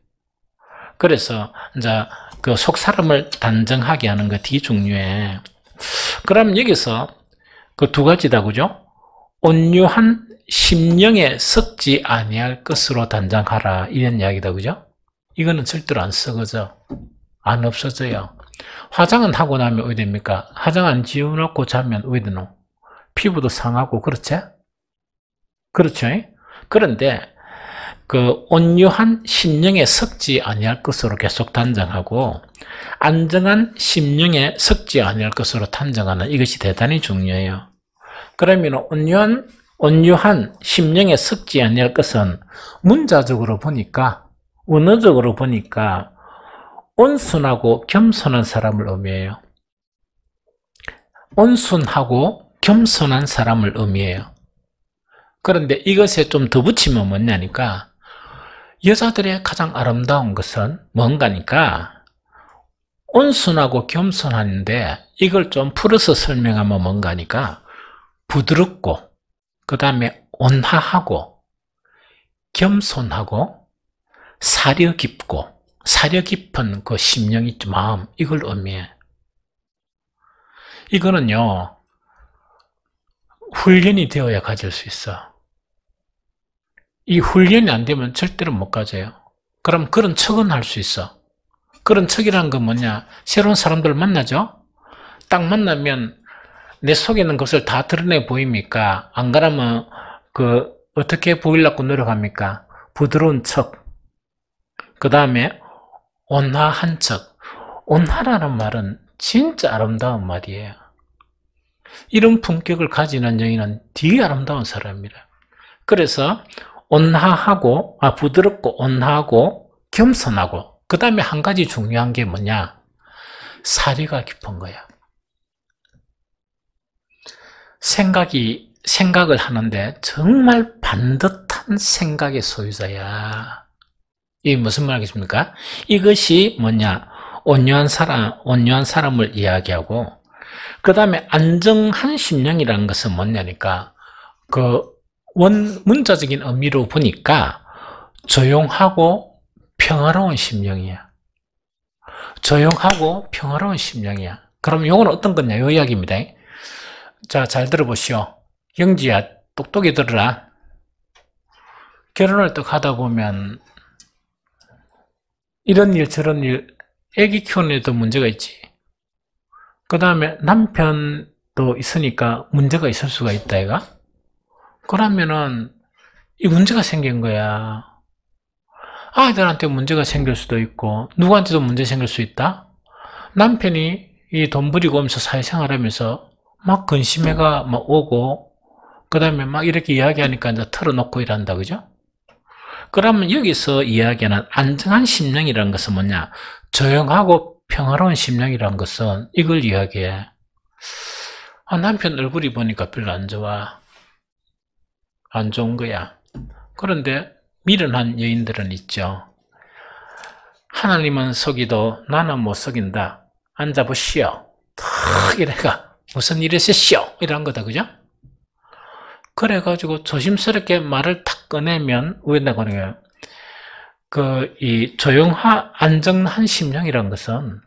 그래서 이제 속 사람을 단정하게 하는 거 되게 중요해. 그럼 여기서 두 가지다, 그죠? 온유한 심령에 섞지 아니할 것으로 단정하라, 이런 이야기다, 그죠? 이거는 절대로 안 썩어져. 안 없어져요. 화장은 하고 나면 왜 됩니까? 화장 안 지워놓고 자면 왜 되노? 피부도 상하고, 그렇지? 그렇죠? 그런데 그 온유한 심령에 섞지 아니할 것으로 계속 단정하고 안정한 심령에 섞지 아니할 것으로 단정하는 이것이 대단히 중요해요. 그러면 온유한 심령에 섞지 아니할 것은 문자적으로 보니까 언어적으로 보니까 온순하고 겸손한 사람을 의미해요. 온순하고 겸손한 사람을 의미해요. 그런데 이것에 좀 더 붙이면 뭐냐니까 여자들의 가장 아름다운 것은 뭔가니까 온순하고 겸손한데 이걸 좀 풀어서 설명하면 뭔가니까 부드럽고 그 다음에 온화하고 겸손하고 사려 깊은 그 심령이 마음 이걸 의미해. 이거는요 훈련이 되어야 가질 수 있어. 이 훈련이 안 되면 절대로 못 가져요. 그럼 그런 척은 할 수 있어. 그런 척이라는 건 뭐냐? 새로운 사람들을 만나죠? 딱 만나면 내 속에 있는 것을 다 드러내 보입니까? 안 그러면 어떻게 보이려고 노력합니까? 부드러운 척. 그 다음에 온화한 척. 온화라는 말은 진짜 아름다운 말이에요. 이런 품격을 가지는 여인은 되게 아름다운 사람이라. 그래서 부드럽고 온화하고 겸손하고 그 다음에 한 가지 중요한 게 뭐냐? 사리가 깊은 거야. 생각을 하는데 정말 반듯한 생각의 소유자야. 이게 무슨 말이겠습니까? 이것이 뭐냐? 온유한 사람을 이야기하고 그 다음에 안정한 심령이라는 것은 뭐냐니까 문자적인 의미로 보니까 조용하고 평화로운 심령이야. 조용하고 평화로운 심령이야. 그럼 이건 어떤 거냐? 이 이야기입니다. 자, 잘 들어보시오. 영지야, 똑똑히 들으라. 결혼을 딱 하다 보면 이런 일 저런 일, 애기 키우는 데도 문제가 있지. 그 다음에 남편도 있으니까 문제가 있을 수가 있다, 얘가. 그러면은 이 문제가 생긴 거야. 아이들한테 문제가 생길 수도 있고 누구한테도 문제 생길 수 있다. 남편이 이 돈 버리고 오면서 사회생활하면서 막 근심해가 막 오고 그 다음에 막 이렇게 이야기하니까 이제 털어놓고 이란다, 그죠? 그러면 여기서 이야기하는 안정한 심령이라는 것은 뭐냐? 조용하고 평화로운 심령이라는 것은 이걸 이야기해. 남편 얼굴이 보니까 별로 안 좋아. 안 좋은 거야. 그런데 미련한 여인들은 있죠. 하나님은 속이도 나는 못 속인다. 앉아보시오. 탁 이래가 무슨 일이 있으시오. 이런 거다, 그죠? 그래가지고 조심스럽게 말을 탁 꺼내면 왜나 그러냐? 이 안정한 심령이라는 것은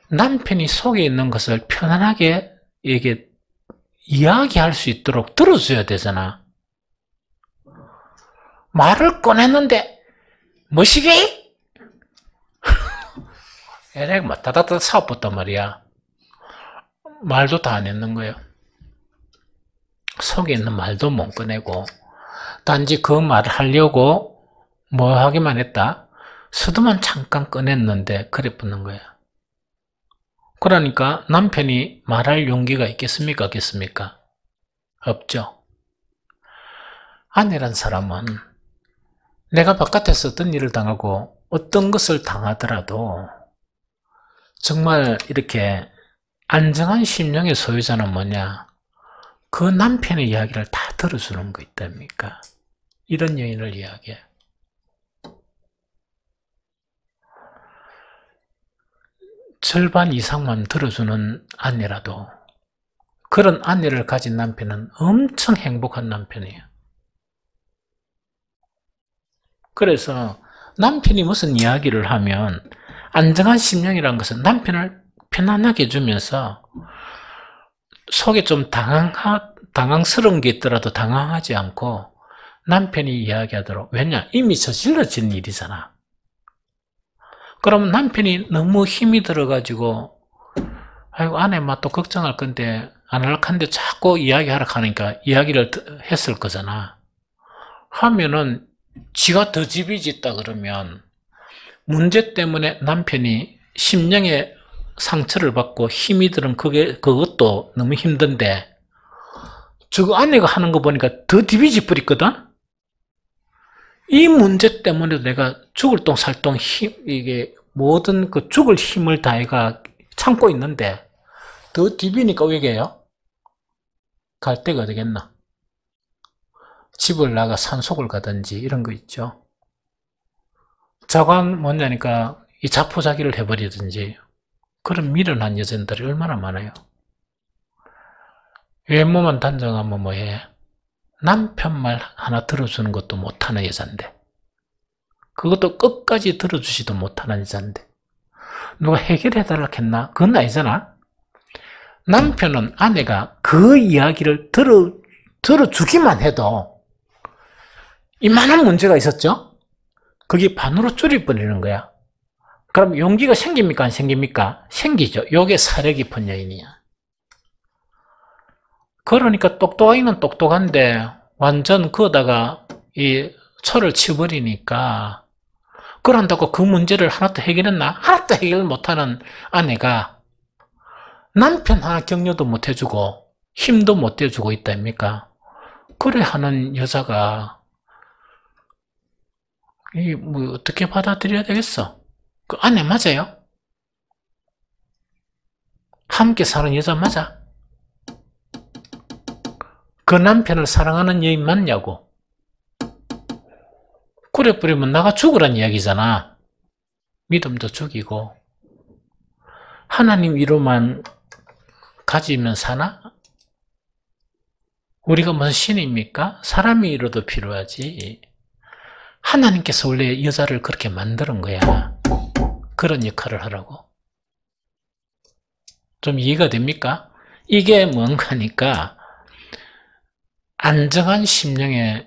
남편이 속에 있는 것을 편안하게 이게 이야기할 수 있도록 들어줘야 되잖아. 말을 꺼냈는데 뭐시기? 애가 막 다다다 사업했단 말이야. 말도 다 안 했는 거예요. 속에 있는 말도 못 꺼내고 단지 그 말을 하려고 뭐 하기만 했다. 수도만 잠깐 꺼냈는데 그래 붙는 거야. 그러니까 남편이 말할 용기가 있겠습니까? 없겠습니까? 없죠. 아내란 사람은 내가 바깥에서 어떤 일을 당하고 어떤 것을 당하더라도 정말 이렇게 안정한 심령의 소유자는 뭐냐? 그 남편의 이야기를 다 들어주는 거 있답니까? 이런 여인을 이야기해. 절반 이상만 들어주는 아내라도 그런 아내를 가진 남편은 엄청 행복한 남편이에요. 그래서 남편이 무슨 이야기를 하면 안정한 심령이라는 것은 남편을 편안하게 해주면서 속에 좀 당황스러운 게 있더라도 당황하지 않고 남편이 이야기하도록. 왜냐? 이미 저질러진 일이잖아. 그러면 남편이 너무 힘이 들어가지고 아이고 아내 또 걱정할 건데 안 할 건데 자꾸 이야기하러 가니까 이야기를 했을 거잖아. 하면은 지가 더 집이짓다 그러면 문제 때문에 남편이 심령의 상처를 받고 힘이 들은 그것도 너무 힘든데 저 아내가 하는 거 보니까 더 디비지 뿌리거든? 이 문제 때문에 내가 죽을 똥 살 똥 이게 모든 그 죽을 힘을 다해가 참고 있는데 더 디비니까 왜게요? 갈 데가 되겠나? 집을 나가 산속을 가든지 이런 거 있죠. 자관 뭐냐니까 이 자포자기를 해버리든지 그런 미련한 여자들이 얼마나 많아요. 외모만 단정하면 뭐해? 남편 말 하나 들어주는 것도 못하는 여잔데 그것도 끝까지 들어주지도 못하는 여잔데 누가 해결해달라 했나? 그건 아니잖아. 남편은 아내가 그 이야기를 들어주기만 해도 이만한 문제가 있었죠? 그게 반으로 줄여버리는 거야. 그럼 용기가 생깁니까? 안 생깁니까? 생기죠. 요게 사려 깊은 여인이야. 그러니까 똑똑하기는 똑똑한데 완전 그러다가 이 철을 치버리니까 그런다고 그 문제를 하나도 해결했나? 하나도 해결 못하는 아내가 남편 하나 격려도 못 해주고 힘도 못 대주고 있다 입니까? 그래 하는 여자가 이 뭐 어떻게 받아들여야 되겠어? 그 아내 맞아요? 함께 사는 여자 맞아? 그 남편을 사랑하는 여인 맞냐고? 그래 버리면 나가 죽으란 이야기잖아. 믿음도 죽이고 하나님 위로만 가지면 사나? 우리가 무슨 신입니까? 사람이 위로도 필요하지. 하나님께서 원래 여자를 그렇게 만드는 거야. 그런 역할을 하라고. 좀 이해가 됩니까? 이게 뭔가니까 안정한 심령,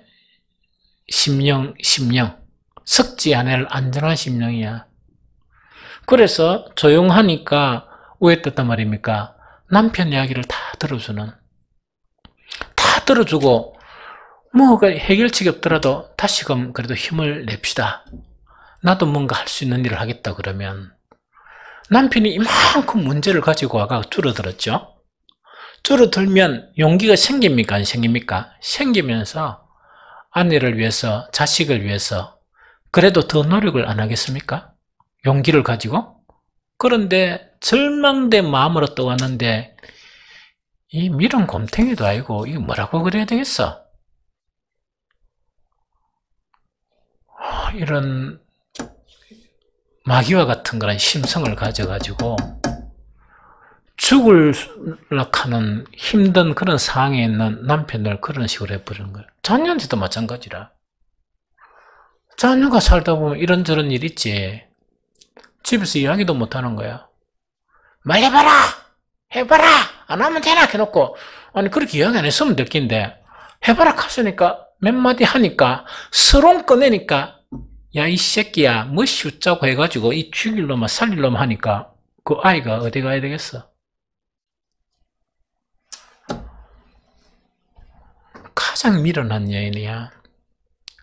썩지 않을 안정한 심령이야. 그래서 조용하니까 왜 떴단 말입니까? 남편 이야기를 다 들어주는, 다 들어주고 뭐가 해결책이 없더라도 다시금 그래도 힘을 냅시다. 나도 뭔가 할 수 있는 일을 하겠다 그러면 남편이 이만큼 문제를 가지고 와가 줄어들었죠. 줄어들면 용기가 생깁니까? 안 생깁니까? 생기면서 아내를 위해서, 자식을 위해서 그래도 더 노력을 안 하겠습니까? 용기를 가지고? 그런데 절망된 마음으로 떠왔는데 이 미련 곰탱이도 아니고 이거 뭐라고 그래야 되겠어? 이런 마귀와 같은 그런 심성을 가져가지고 죽을라 하는 힘든 그런 상황에 있는 남편을 그런 식으로 해버리는 거예요. 자녀한테도 마찬가지라. 자녀가 살다 보면 이런저런 일 있지. 집에서 이야기도 못하는 거야. 말해봐라! 해봐라! 안 하면 되나? 해놓고 아니 그렇게 이야기 안 했으면 될 낀데 해봐라 했으니까 몇 마디 하니까 서론 꺼내니까 야 이 새끼야 뭐 슛자고 해가지고 이 죽일 놈만 살릴 놈 하니까 그 아이가 어디 가야 되겠어? 가장 미련한 여인이야.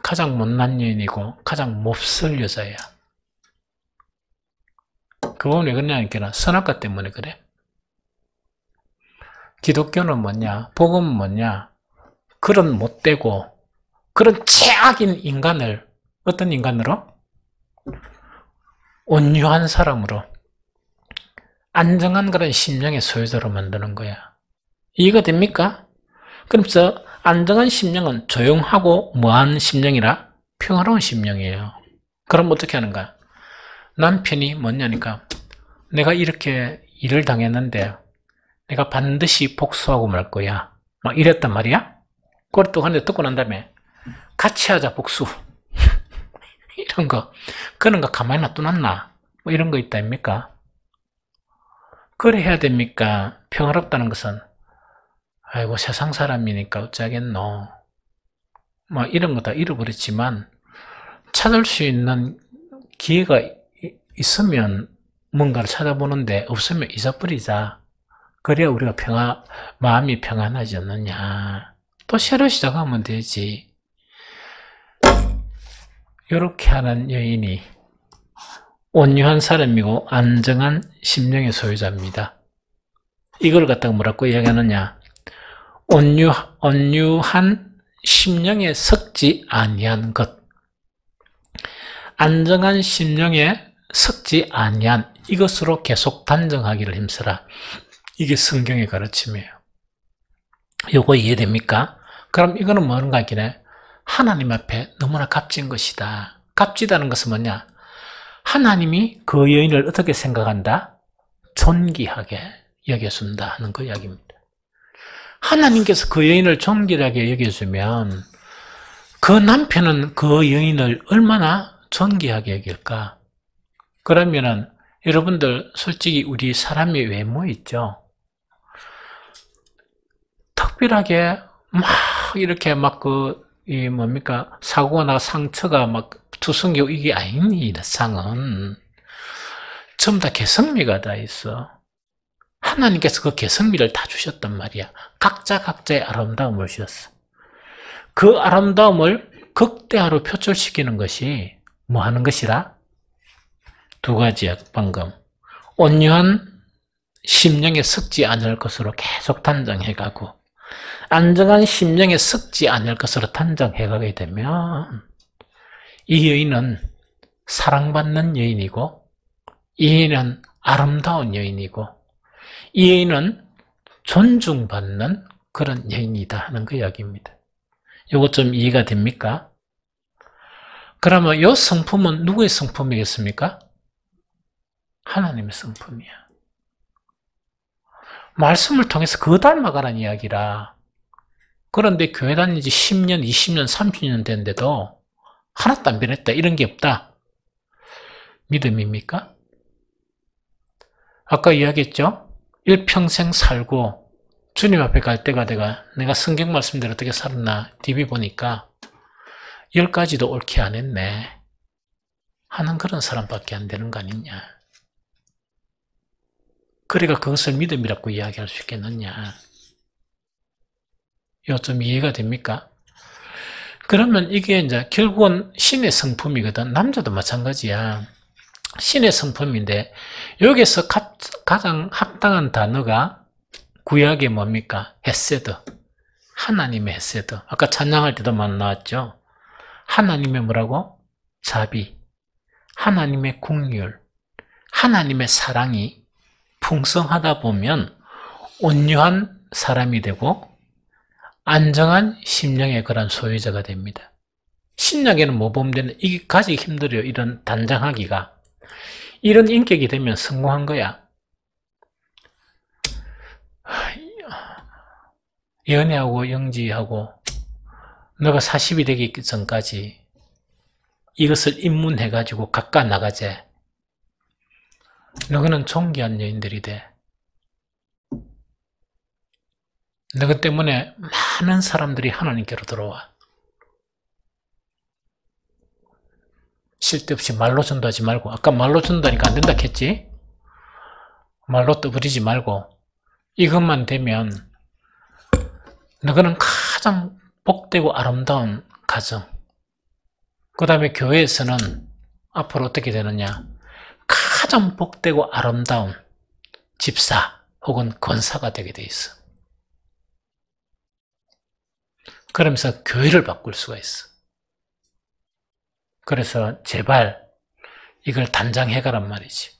가장 못난 여인이고 가장 몹쓸 여자야. 그 부분이 그러냐니까 선악과 때문에 그래. 기독교는 뭐냐? 복음은 뭐냐? 그런 못되고 그런 최악인 인간을 어떤 인간으로? 온유한 사람으로 안정한 그런 심령의 소유자로 만드는 거야. 이해가 됩니까? 그러면서 안정한 심령은 조용하고 무한 심령이라 평화로운 심령이에요. 그럼 어떻게 하는가? 남편이 뭐냐니까 내가 이렇게 일을 당했는데 내가 반드시 복수하고 말 거야. 막 이랬단 말이야? 그걸 또 하는데 듣고 난 다음에 같이 하자 복수. 이런 거 그런 거 가만히 놔두놨나? 뭐 이런 거 있다 입니까? 그래 해야 됩니까? 평화롭다는 것은 아이고 세상 사람이니까 어쩌겠노 뭐 이런 거 다 잃어버렸지만 찾을 수 있는 기회가 있으면 뭔가를 찾아보는데 없으면 잊어버리자. 그래야 우리가 마음이 평안하지 않느냐. 또 새로 시작하면 되지. 이렇게 하는 여인이 온유한 사람이고 안정한 심령의 소유자입니다. 이걸 갖다가 뭐라고 이야기하느냐? 온유한 심령에 섞지 아니한 것. 안정한 심령에 섞지 아니한 이것으로 계속 단정하기를 힘쓰라. 이게 성경의 가르침이에요. 요거 이해됩니까? 그럼 이거는 뭔가 하기네? 하나님 앞에 너무나 값진 것이다. 값지다는 것은 뭐냐? 하나님이 그 여인을 어떻게 생각한다? 존귀하게 여겨준다 하는 그 이야기입니다. 하나님께서 그 여인을 존귀하게 여겨주면 그 남편은 그 여인을 얼마나 존귀하게 여길까? 그러면은 여러분들 솔직히 우리 사람의 외모 있죠? 특별하게 막 이렇게 막 사고나 상처가 막 투성이고 이게 아닌 이상은 전부 다 개성미가 다 있어. 하나님께서 그 개성미를 다 주셨단 말이야. 각자의 아름다움을 주셨어. 그 아름다움을 극대화로 표출시키는 것이 뭐 하는 것이라? 두 가지야, 방금. 온유한 심령에 섞지 않을 것으로 계속 단정해가고, 안정한 심령에 섞지 않을 것으로 단정해가게 되면, 이 여인은 사랑받는 여인이고, 이 여인은 아름다운 여인이고, 이 여인은 존중받는 그런 여인이다 하는 그 이야기입니다. 이거 좀 이해가 됩니까? 그러면 이 성품은 누구의 성품이겠습니까? 하나님의 성품이야. 말씀을 통해서 그 닮아가라는 이야기라. 그런데 교회 다닌 지 10년, 20년, 30년 됐는데도 하나도 안 변했다. 이런 게 없다. 믿음입니까? 아까 이야기했죠? 일평생 살고 주님 앞에 갈 때가 내가 성경 말씀대로 어떻게 살았나 TV 보니까 10가지도 옳게 안 했네 하는 그런 사람밖에 안 되는 거 아니냐. 그러니까 그것을 믿음이라고 이야기할 수 있겠느냐. 이거 좀 이해가 됩니까? 그러면 이게 이제 결국은 신의 성품이거든. 남자도 마찬가지야. 신의 성품인데 여기서 가장 합당한 단어가 구약의 뭡니까? 헤세드. 하나님의 헤세드. 아까 찬양할 때도 나왔죠. 하나님의 뭐라고? 자비. 하나님의 긍휼. 하나님의 사랑이 풍성하다 보면 온유한 사람이 되고 안정한 심령의 그런 소유자가 됩니다. 신약에는 뭐 보면 되는 이게 가지기 힘들어요. 이런 단정하기가. 이런 인격이 되면 성공한 거야. 연애하고 영지하고 너가 40이 되기 전까지 이것을 입문해가지고 각각 나가재. 너는 존귀한 여인들이 돼. 너희 때문에 많은 사람들이 하나님께로 들어와. 쓸데없이 말로 전도하지 말고, 아까 말로 전도하니까 안 된다 했지? 말로 떠버리지 말고 이것만 되면 너희는 가장 복되고 아름다운 가정, 그 다음에 교회에서는 앞으로 어떻게 되느냐, 가장 복되고 아름다운 집사 혹은 권사가 되게 돼 있어. 그러면서 교회를 바꿀 수가 있어. 그래서 제발 이걸 단장해가란 말이지.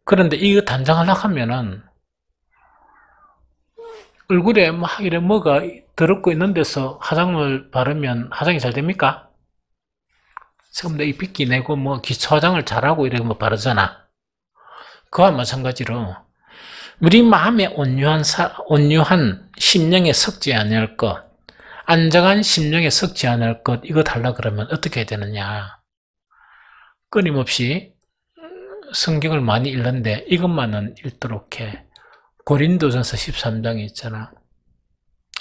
그런데 이거 단장하려고 하면은 얼굴에 막 이래 뭐가 더럽고 있는 데서 화장을 바르면 화장이 잘 됩니까? 지금 내 이 빗기 내고 뭐 기초 화장을 잘하고 이래 뭐 바르잖아. 그와 마찬가지로 우리 마음에 온유한 심령에 섞지 않을 것, 안정한 심령에 섞지 않을 것, 이거 달라 그러면 어떻게 해야 되느냐. 끊임없이 성경을 많이 읽는데 이것만은 읽도록 해. 고린도전서 13장이 있잖아.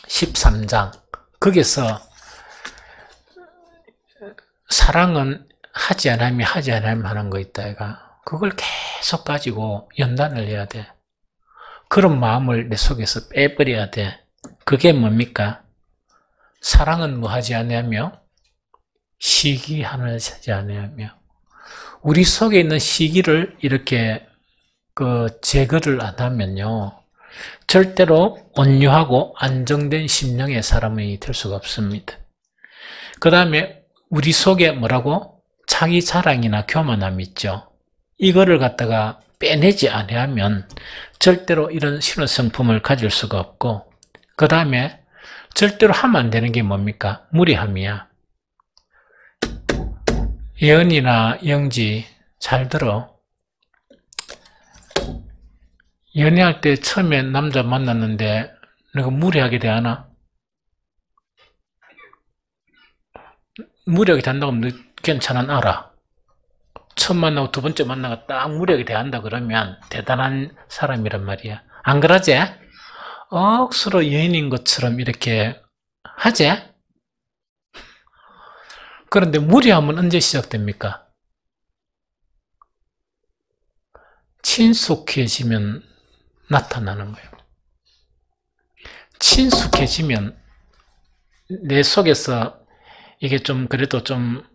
13장. 거기서 사랑은 하지 않으면 하는 거 있다, 얘가. 그걸 계속 가지고 연단을 해야 돼. 그런 마음을 내 속에서 빼버려야 돼. 그게 뭡니까? 사랑은 뭐 하지 않으며 시기하지 아니하며 우리 속에 있는 시기를 이렇게 제거를 안 하면요 절대로 온유하고 안정된 심령의 사람이 될 수가 없습니다. 그 다음에 우리 속에 뭐라고? 자기 자랑이나 교만함이 있죠. 이거를 갖다가 빼내지 아니하면 절대로 이런 신의 성품을 가질 수가 없고, 그 다음에 절대로 하면 안 되는 게 뭡니까? 무례함이야. 예언이나 영지 잘 들어. 연애할 때 처음에 남자 만났는데 내가 무례하게 대하나? 무례하게 대한다고 하면 괜찮은 알아. 처음 만나고 두 번째 만나고 딱 무례하게 대한다 그러면 대단한 사람이란 말이야. 안 그러지? 억수로 여인인 것처럼 이렇게 하지? 그런데 무례함은 언제 시작됩니까? 친숙해지면 나타나는 거예요. 친숙해지면 내 속에서 이게 좀 그래도 좀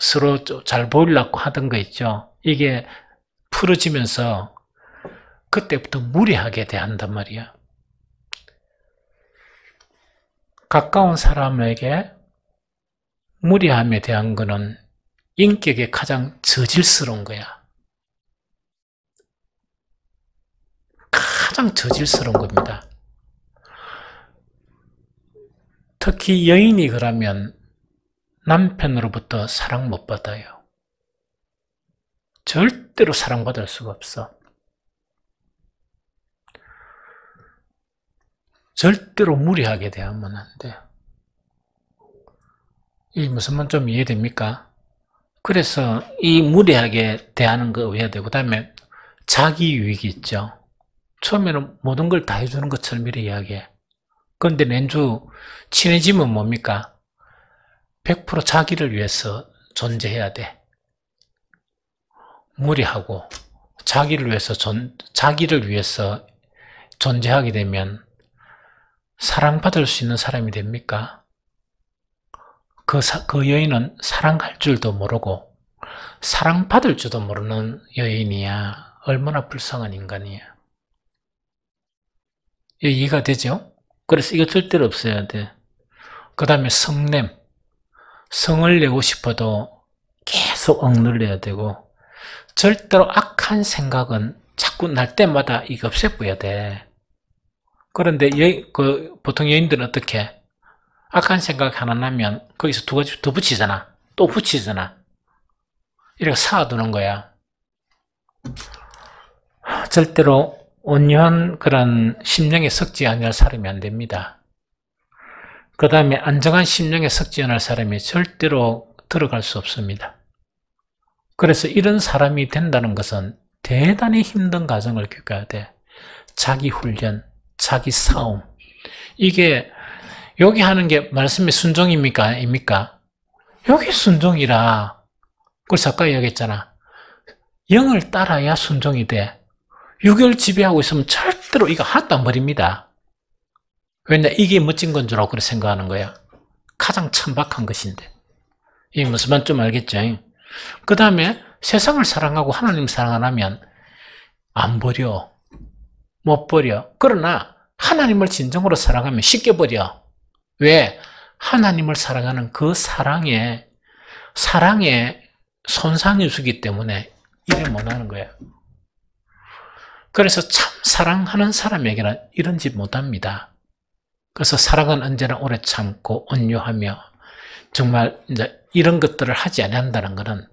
서로 잘 보이려고 하던 거 있죠. 이게 풀어지면서 그때부터 무례하게 대한단 말이야. 가까운 사람에게 무례함에 대한 거는 인격에 가장 저질스러운 거야. 가장 저질스러운 겁니다. 특히 여인이 그러면 남편으로부터 사랑 못 받아요. 절대로 사랑받을 수가 없어. 절대로 무리하게 대하면 안 돼. 이 무슨 말 좀 이해됩니까? 그래서 이 무리하게 대하는 거 해야 되고, 그 다음에 자기 유익이 있죠. 처음에는 모든 걸 다 해주는 것처럼 이렇게 이야기해. 그런데 렌주 친해지면 뭡니까? 100% 자기를 위해서 존재해야 돼. 무리하고 자기를 위해서 존재하게 되면 사랑받을 수 있는 사람이 됩니까? 그 여인은 사랑할 줄도 모르고 사랑받을 줄도 모르는 여인이야. 얼마나 불쌍한 인간이야. 이해가 되죠? 그래서 이거 절대로 없어야 돼. 그 다음에 성냄. 성을 내고 싶어도 계속 억눌려야 되고, 절대로 악한 생각은 자꾸 날 때마다 이거 없애버려야 돼. 그런데 보통 여인들은 어떻게? 악한 생각 하나 나면 거기서 두 가지 더 붙이잖아. 또 붙이잖아. 이렇게 쌓아두는 거야. 절대로 온유한 그런 심령에 섞지 않을 사람이 안 됩니다. 그 다음에 안정한 심령에 섞지 않을 사람이 절대로 들어갈 수 없습니다. 그래서 이런 사람이 된다는 것은 대단히 힘든 과정을 겪어야 돼. 자기 훈련, 자기 싸움. 이게 여기 하는 게 말씀의 순종입니까? 입니까? 여기 순종이라. 그래서 아까 이야기했잖아. 영을 따라야 순종이 돼. 육을 지배하고 있으면 절대로 이거 하나도 안 버립니다. 왜냐, 이게 멋진 건 줄 알고 그렇게 생각하는 거야. 가장 천박한 것인데. 이게 무슨 말 좀 알겠죠? 그 다음에 세상을 사랑하고 하나님 사랑 안 하면 안 버려. 못 버려. 그러나 하나님을 진정으로 사랑하면 쉽게 버려. 왜? 하나님을 사랑하는 그 사랑에 손상이 주기 때문에 이래 못하는 거야. 그래서 참 사랑하는 사람에게는 이런 짓 못합니다. 그래서 사랑은 언제나 오래 참고 온유하며 정말 이제 이런 것들을 하지 않는다는 것은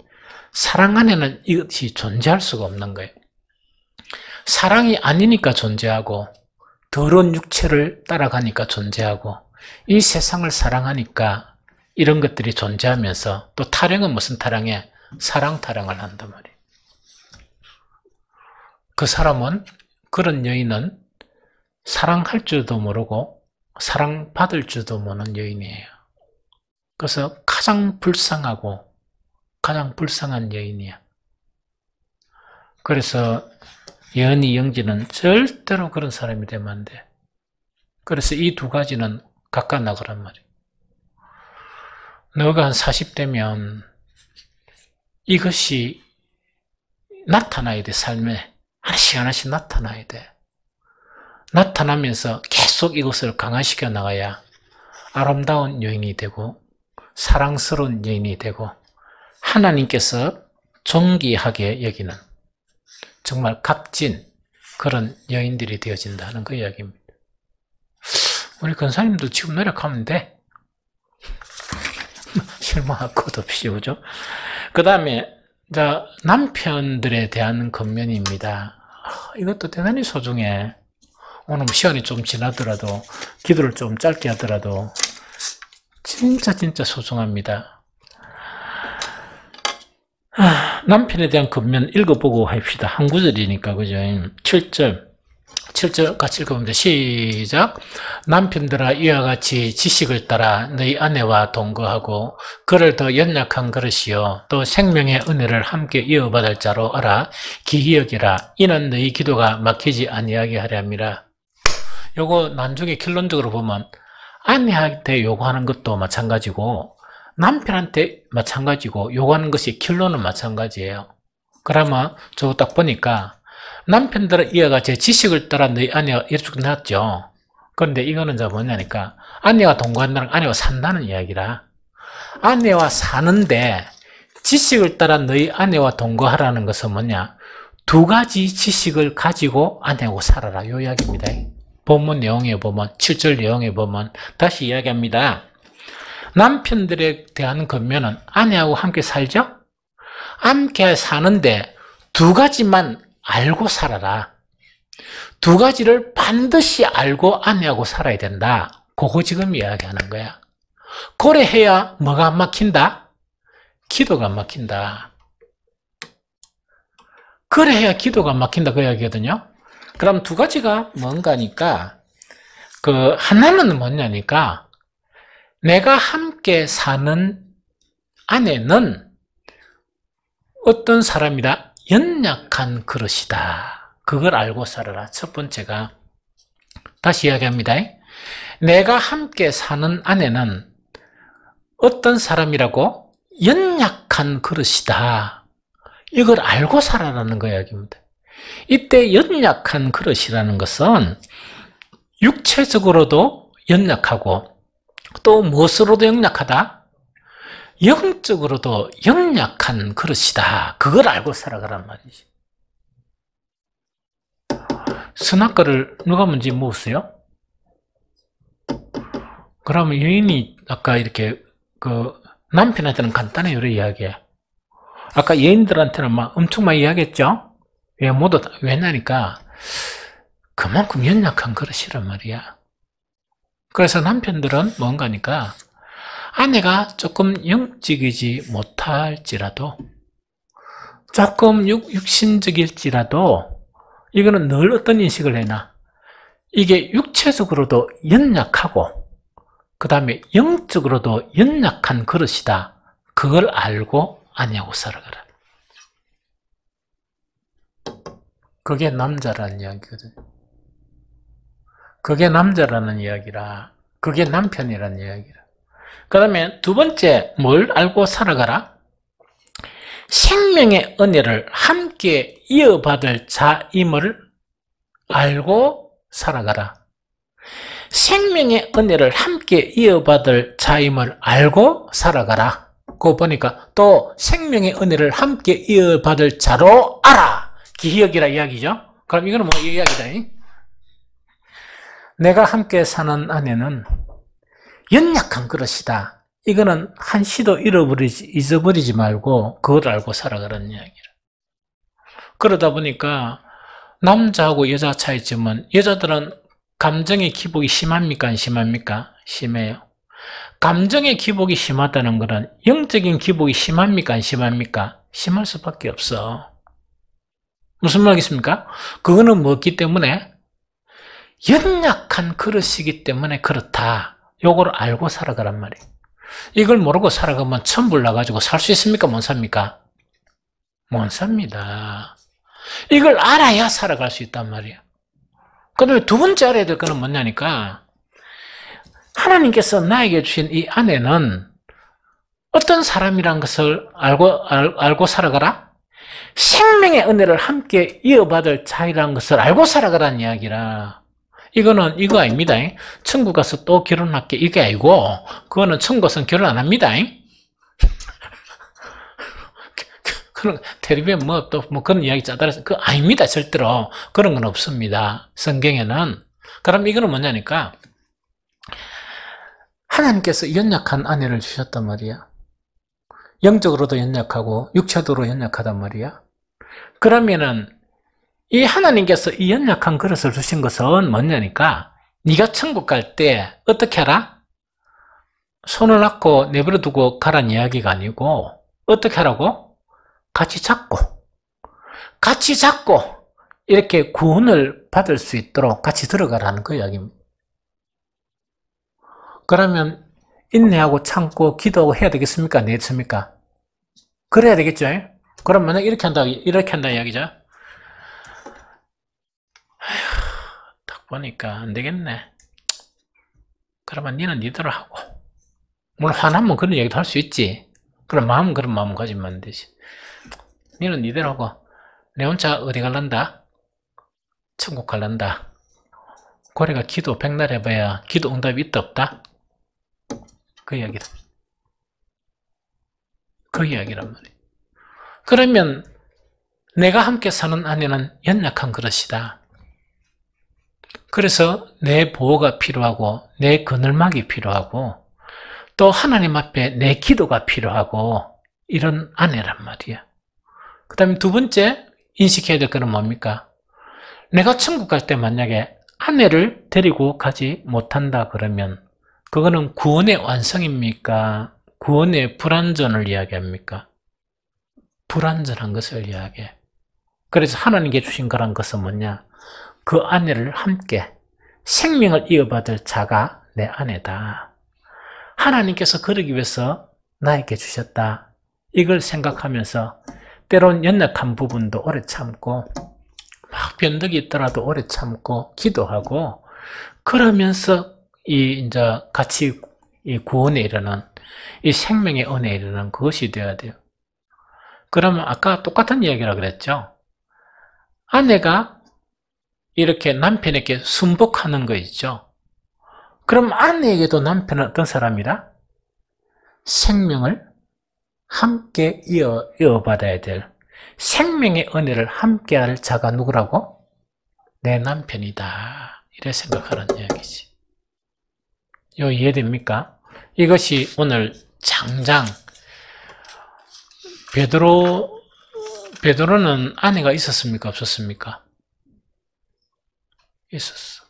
사랑 안에는 이것이 존재할 수가 없는 거예요. 사랑이 아니니까 존재하고 더러운 육체를 따라가니까 존재하고 이 세상을 사랑하니까 이런 것들이 존재하면서 또 타령은 무슨 타령에? 사랑 타령을 한단 말이에요. 그 사람은, 그런 여인은 사랑할 줄도 모르고 사랑받을 줄도 모르는 여인이에요. 그래서 가장 불쌍하고 가장 불쌍한 여인이야. 그래서 예언이 영지는 절대로 그런 사람이 되면 안 돼. 그래서 이 두 가지는 각각 나가란 말이에요. 너가 한 40대면 이것이 나타나야 돼. 삶에 하나씩 하나씩 나타나야 돼. 나타나면서 계속 이것을 강화시켜 나가야 아름다운 여인이 되고 사랑스러운 여인이 되고 하나님께서 존귀하게 여기는 정말 값진 그런 여인들이 되어진다는 그 이야기입니다. 우리 권사님도 지금 노력하면 돼. 실망할 것 없이, 그죠? 그 다음에 남편들에 대한 권면입니다. 이것도 대단히 소중해. 오늘 시간이 좀 지나더라도 기도를 좀 짧게 하더라도 진짜 소중합니다. 남편에 대한 권면 읽어보고 합시다. 한 구절이니까, 그죠? 7절 같이 읽어봅니다. 시작. 남편들아 이와 같이 지식을 따라 너희 아내와 동거하고 그를 더 연약한 그릇이요 또 생명의 은혜를 함께 이어받을 자로 알아 기히 여기라. 이는 너희 기도가 막히지 아니하게 하려 함이라. 요거 나중에 결론적으로 보면 아내한테 요구하는 것도 마찬가지고 남편한테 마찬가지고 요구하는 것이 결론은 마찬가지예요. 그러면 저거 딱 보니까 남편들은 이와 같이 지식을 따라 너희 아내와 이렇게 나왔죠. 그런데 이거는 뭐냐니까 아내와 동거한다는 아내와 산다는 이야기라. 아내와 사는데 지식을 따라 너희 아내와 동거하라는 것은 뭐냐? 두 가지 지식을 가지고 아내하고 살아라. 요 이야기입니다. 본문 내용에 보면 7절 내용에 보면 다시 이야기합니다. 남편들에 대한 권면은 아내하고 함께 살죠? 함께 사는데 두 가지만 알고 살아라. 두 가지를 반드시 알고 아내하고 살아야 된다. 그거 지금 이야기하는 거야. 그래 해야 뭐가 안 막힌다? 기도가 안 막힌다. 그래 해야 기도가 안 막힌다 그 이야기거든요. 그럼 두 가지가 뭔가니까 하나는 뭐냐니까 내가 함께 사는 아내는 어떤 사람이다? 연약한 그릇이다. 그걸 알고 살아라. 첫 번째가 다시 이야기합니다. 내가 함께 사는 아내는 어떤 사람이라고? 연약한 그릇이다. 이걸 알고 살아라는 거 이야기입니다. 이때 연약한 그릇이라는 것은 육체적으로도 연약하고 또 무엇으로도 연약하다? 영적으로도 연약한 그릇이다. 그걸 알고 살아가란 말이지. 선악과를 누가 먼저 먹었어요? 그러면 여인이 아까 이렇게 남편한테는 간단해요. 이렇게 이야기해. 아까 여인들한테는 막 엄청 많이 이야기했죠? 왜냐니까 그만큼 연약한 그릇이란 말이야. 그래서 남편들은 뭔가니까 아내가 조금 영적이지 못할지라도 조금 육신적일지라도 이거는 늘 어떤 인식을 해놔? 이게 육체적으로도 연약하고 그 다음에 영적으로도 연약한 그릇이다. 그걸 알고 아내하고 살아가라. 그게 남자라는 이야기거든. 그게 남자라는 이야기라. 그게 남편이라는 이야기라. 그 다음에 두 번째 뭘 알고 살아가라? 생명의 은혜를 함께 이어받을 자임을 알고 살아가라. 생명의 은혜를 함께 이어받을 자임을 알고 살아가라. 그거 보니까 또 생명의 은혜를 함께 이어받을 자로 알아. 기억이라 이야기죠. 그럼 이거는 뭐 이야기다. 내가 함께 사는 아내는 연약한 그릇이다. 이거는 한시도 잊어버리지 말고 그걸 알고 살아가라는 이야기라. 그러다 보니까 남자하고 여자 차이점은 여자들은 감정의 기복이 심합니까? 안 심합니까? 심해요. 감정의 기복이 심하다는 것은 영적인 기복이 심합니까? 안 심합니까? 심할 수밖에 없어. 무슨 말이겠습니까? 그거는 뭐기 때문에? 연약한 그릇이기 때문에 그렇다. 요걸 알고 살아가란 말이에요. 이걸 모르고 살아가면 천불 나가지고 살 수 있습니까? 못 삽니까? 못 삽니다. 이걸 알아야 살아갈 수 있단 말이에요. 그 다음에 두 번째 알아야 될 거는 뭐냐니까 하나님께서 나에게 주신 이 아내는 어떤 사람이란 것을 알고 살아가라? 생명의 은혜를 함께 이어받을 자이라는 것을 알고 살아가라는 이야기라. 이거는 이거 아닙니다. 천국 가서 또 결혼할게 이게 아니고, 그거는 천국 가서는 결혼 안 합니다. 그런 텔레비전 또 그런 이야기 짜다라서 그 아닙니다. 절대로 그런 건 없습니다. 성경에는. 그럼 이거는 뭐냐니까, 하나님께서 연약한 아내를 주셨단 말이야. 영적으로도 연약하고 육체도로 연약하단 말이야. 그러면은 이 하나님께서 이 연약한 그릇을 주신 것은 뭐냐니까, 네가 천국 갈 때 어떻게 하라? 손을 놨고 내버려 두고 가란 이야기가 아니고, 어떻게 하라고? 같이 잡고 이렇게 구원을 받을 수 있도록 같이 들어가라는 그 이야기입니다. 그러면 인내하고 참고 기도하고 해야 되겠습니까? 안 되겠습니까? 그래야 되겠죠? 그럼 만약 이렇게 한다 이야기죠? 아휴, 딱 보니까 안 되겠네. 그러면 니는 니대로 하고. 물론 화나면 그런 얘기도 할 수 있지. 그런 마음 가지면 안 되지. 니는 니대로 하고, 내 혼자 어디 갈란다? 천국 갈란다. 고래가 기도 백날 해봐야 기도 응답이 있다 없다? 그 이야기다. 그 이야기란 말이에요. 그러면 내가 함께 사는 아내는 연약한 그릇이다. 그래서 내 보호가 필요하고 내 그늘막이 필요하고 또 하나님 앞에 내 기도가 필요하고 이런 아내란 말이야. 그 다음에 두 번째 인식해야 될 거는 뭡니까? 내가 천국 갈 때 만약에 아내를 데리고 가지 못한다 그러면 그거는 구원의 완성입니까? 구원의 불완전을 이야기합니까? 불완전한 것을 이야기해. 그래서 하나님께 주신 거란 것은 뭐냐? 그 아내를 함께 생명을 이어받을 자가 내 아내다. 하나님께서 그러기 위해서 나에게 주셨다. 이걸 생각하면서 때론 연약한 부분도 오래 참고 막 변덕이 있더라도 오래 참고 기도하고 그러면서 이제 같이 이 구원에 이르는 이 생명의 은혜에 이르는 그것이 되어야 돼요. 그러면 아까 똑같은 이야기라 그랬죠. 아내가 이렇게 남편에게 순복하는 거 있죠. 그럼 아내에게도 남편은 어떤 사람이라? 생명을 함께 이어받아야 될 생명의 은혜를 함께할 자가 누구라고? 내 남편이다. 이래 생각하는 이야기지. 이거 이해됩니까? 이것이 오늘 장장 베드로는 아내가 있었습니까? 없었습니까? 있었어.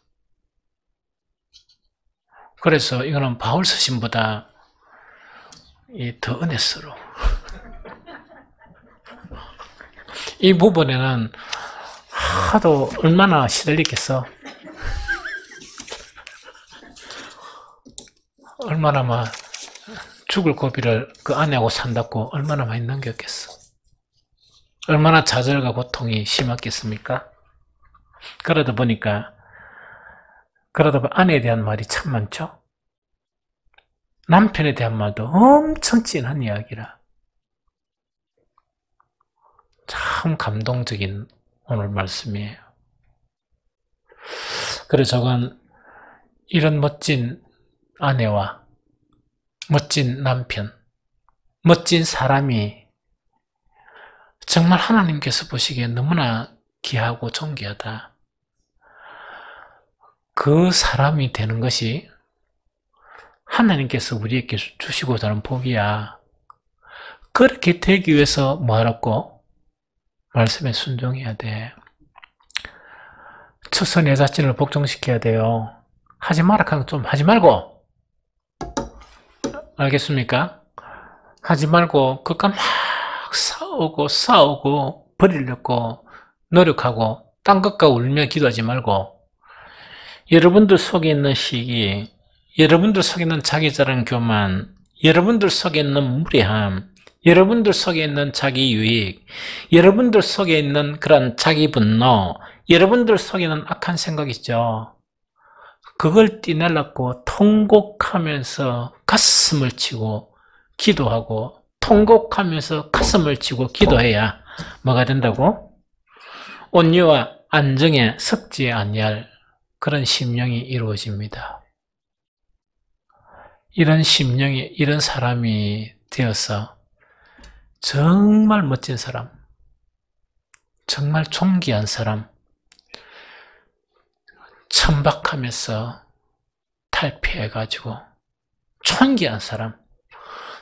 그래서 이거는 바울 서신보다 더 은혜스러워. 이 부분에는 하도 얼마나 시달리겠어. 얼마나 막 죽을 고비를 그 아내하고 산다고 얼마나 많이 넘겼겠어. 얼마나 좌절과 고통이 심했겠습니까? 그러다 보니까 아내에 대한 말이 참 많죠. 남편에 대한 말도 엄청 진한 이야기라. 참 감동적인 오늘 말씀이에요. 그래서 저건 이런 멋진 아내와 멋진 남편, 멋진 사람이 정말 하나님께서 보시기에 너무나 귀하고 존귀하다. 그 사람이 되는 것이 하나님께서 우리에게 주시고자 하는 복이야. 그렇게 되기 위해서 뭐하라고? 말씀에 순종해야 돼. 첫서 내 자신을 복종시켜야 돼요. 하지 마라 하면 좀 하지 말고. 알겠습니까? 하지 말고 그까 막 싸우고 버리려고 노력하고 딴 것과 울며 기도하지 말고 여러분들 속에 있는 시기, 여러분들 속에 있는 자기자랑 교만, 여러분들 속에 있는 무례함, 여러분들 속에 있는 자기 유익, 여러분들 속에 있는 그런 자기 분노, 여러분들 속에 있는 악한 생각 있죠. 그걸 띠내려고 통곡하면서 가슴을 치고 기도하고 통곡하면서 가슴을 치고 기도해야 뭐가 된다고? 온유와 안정에 섞지 아니할 그런 심령이 이루어집니다. 이런 심령이, 이런 사람이 되어서 정말 멋진 사람, 정말 존귀한 사람, 천박하면서 탈피해가지고 존귀한 사람,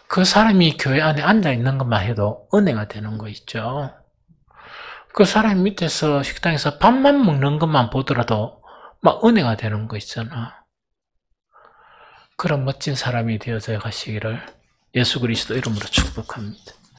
그 사람이 교회 안에 앉아있는 것만 해도 은혜가 되는 거 있죠. 그 사람 밑에서 식당에서 밥만 먹는 것만 보더라도 막 은혜가 되는 거 있잖아. 그런 멋진 사람이 되어서 가시기를 예수 그리스도 이름으로 축복합니다.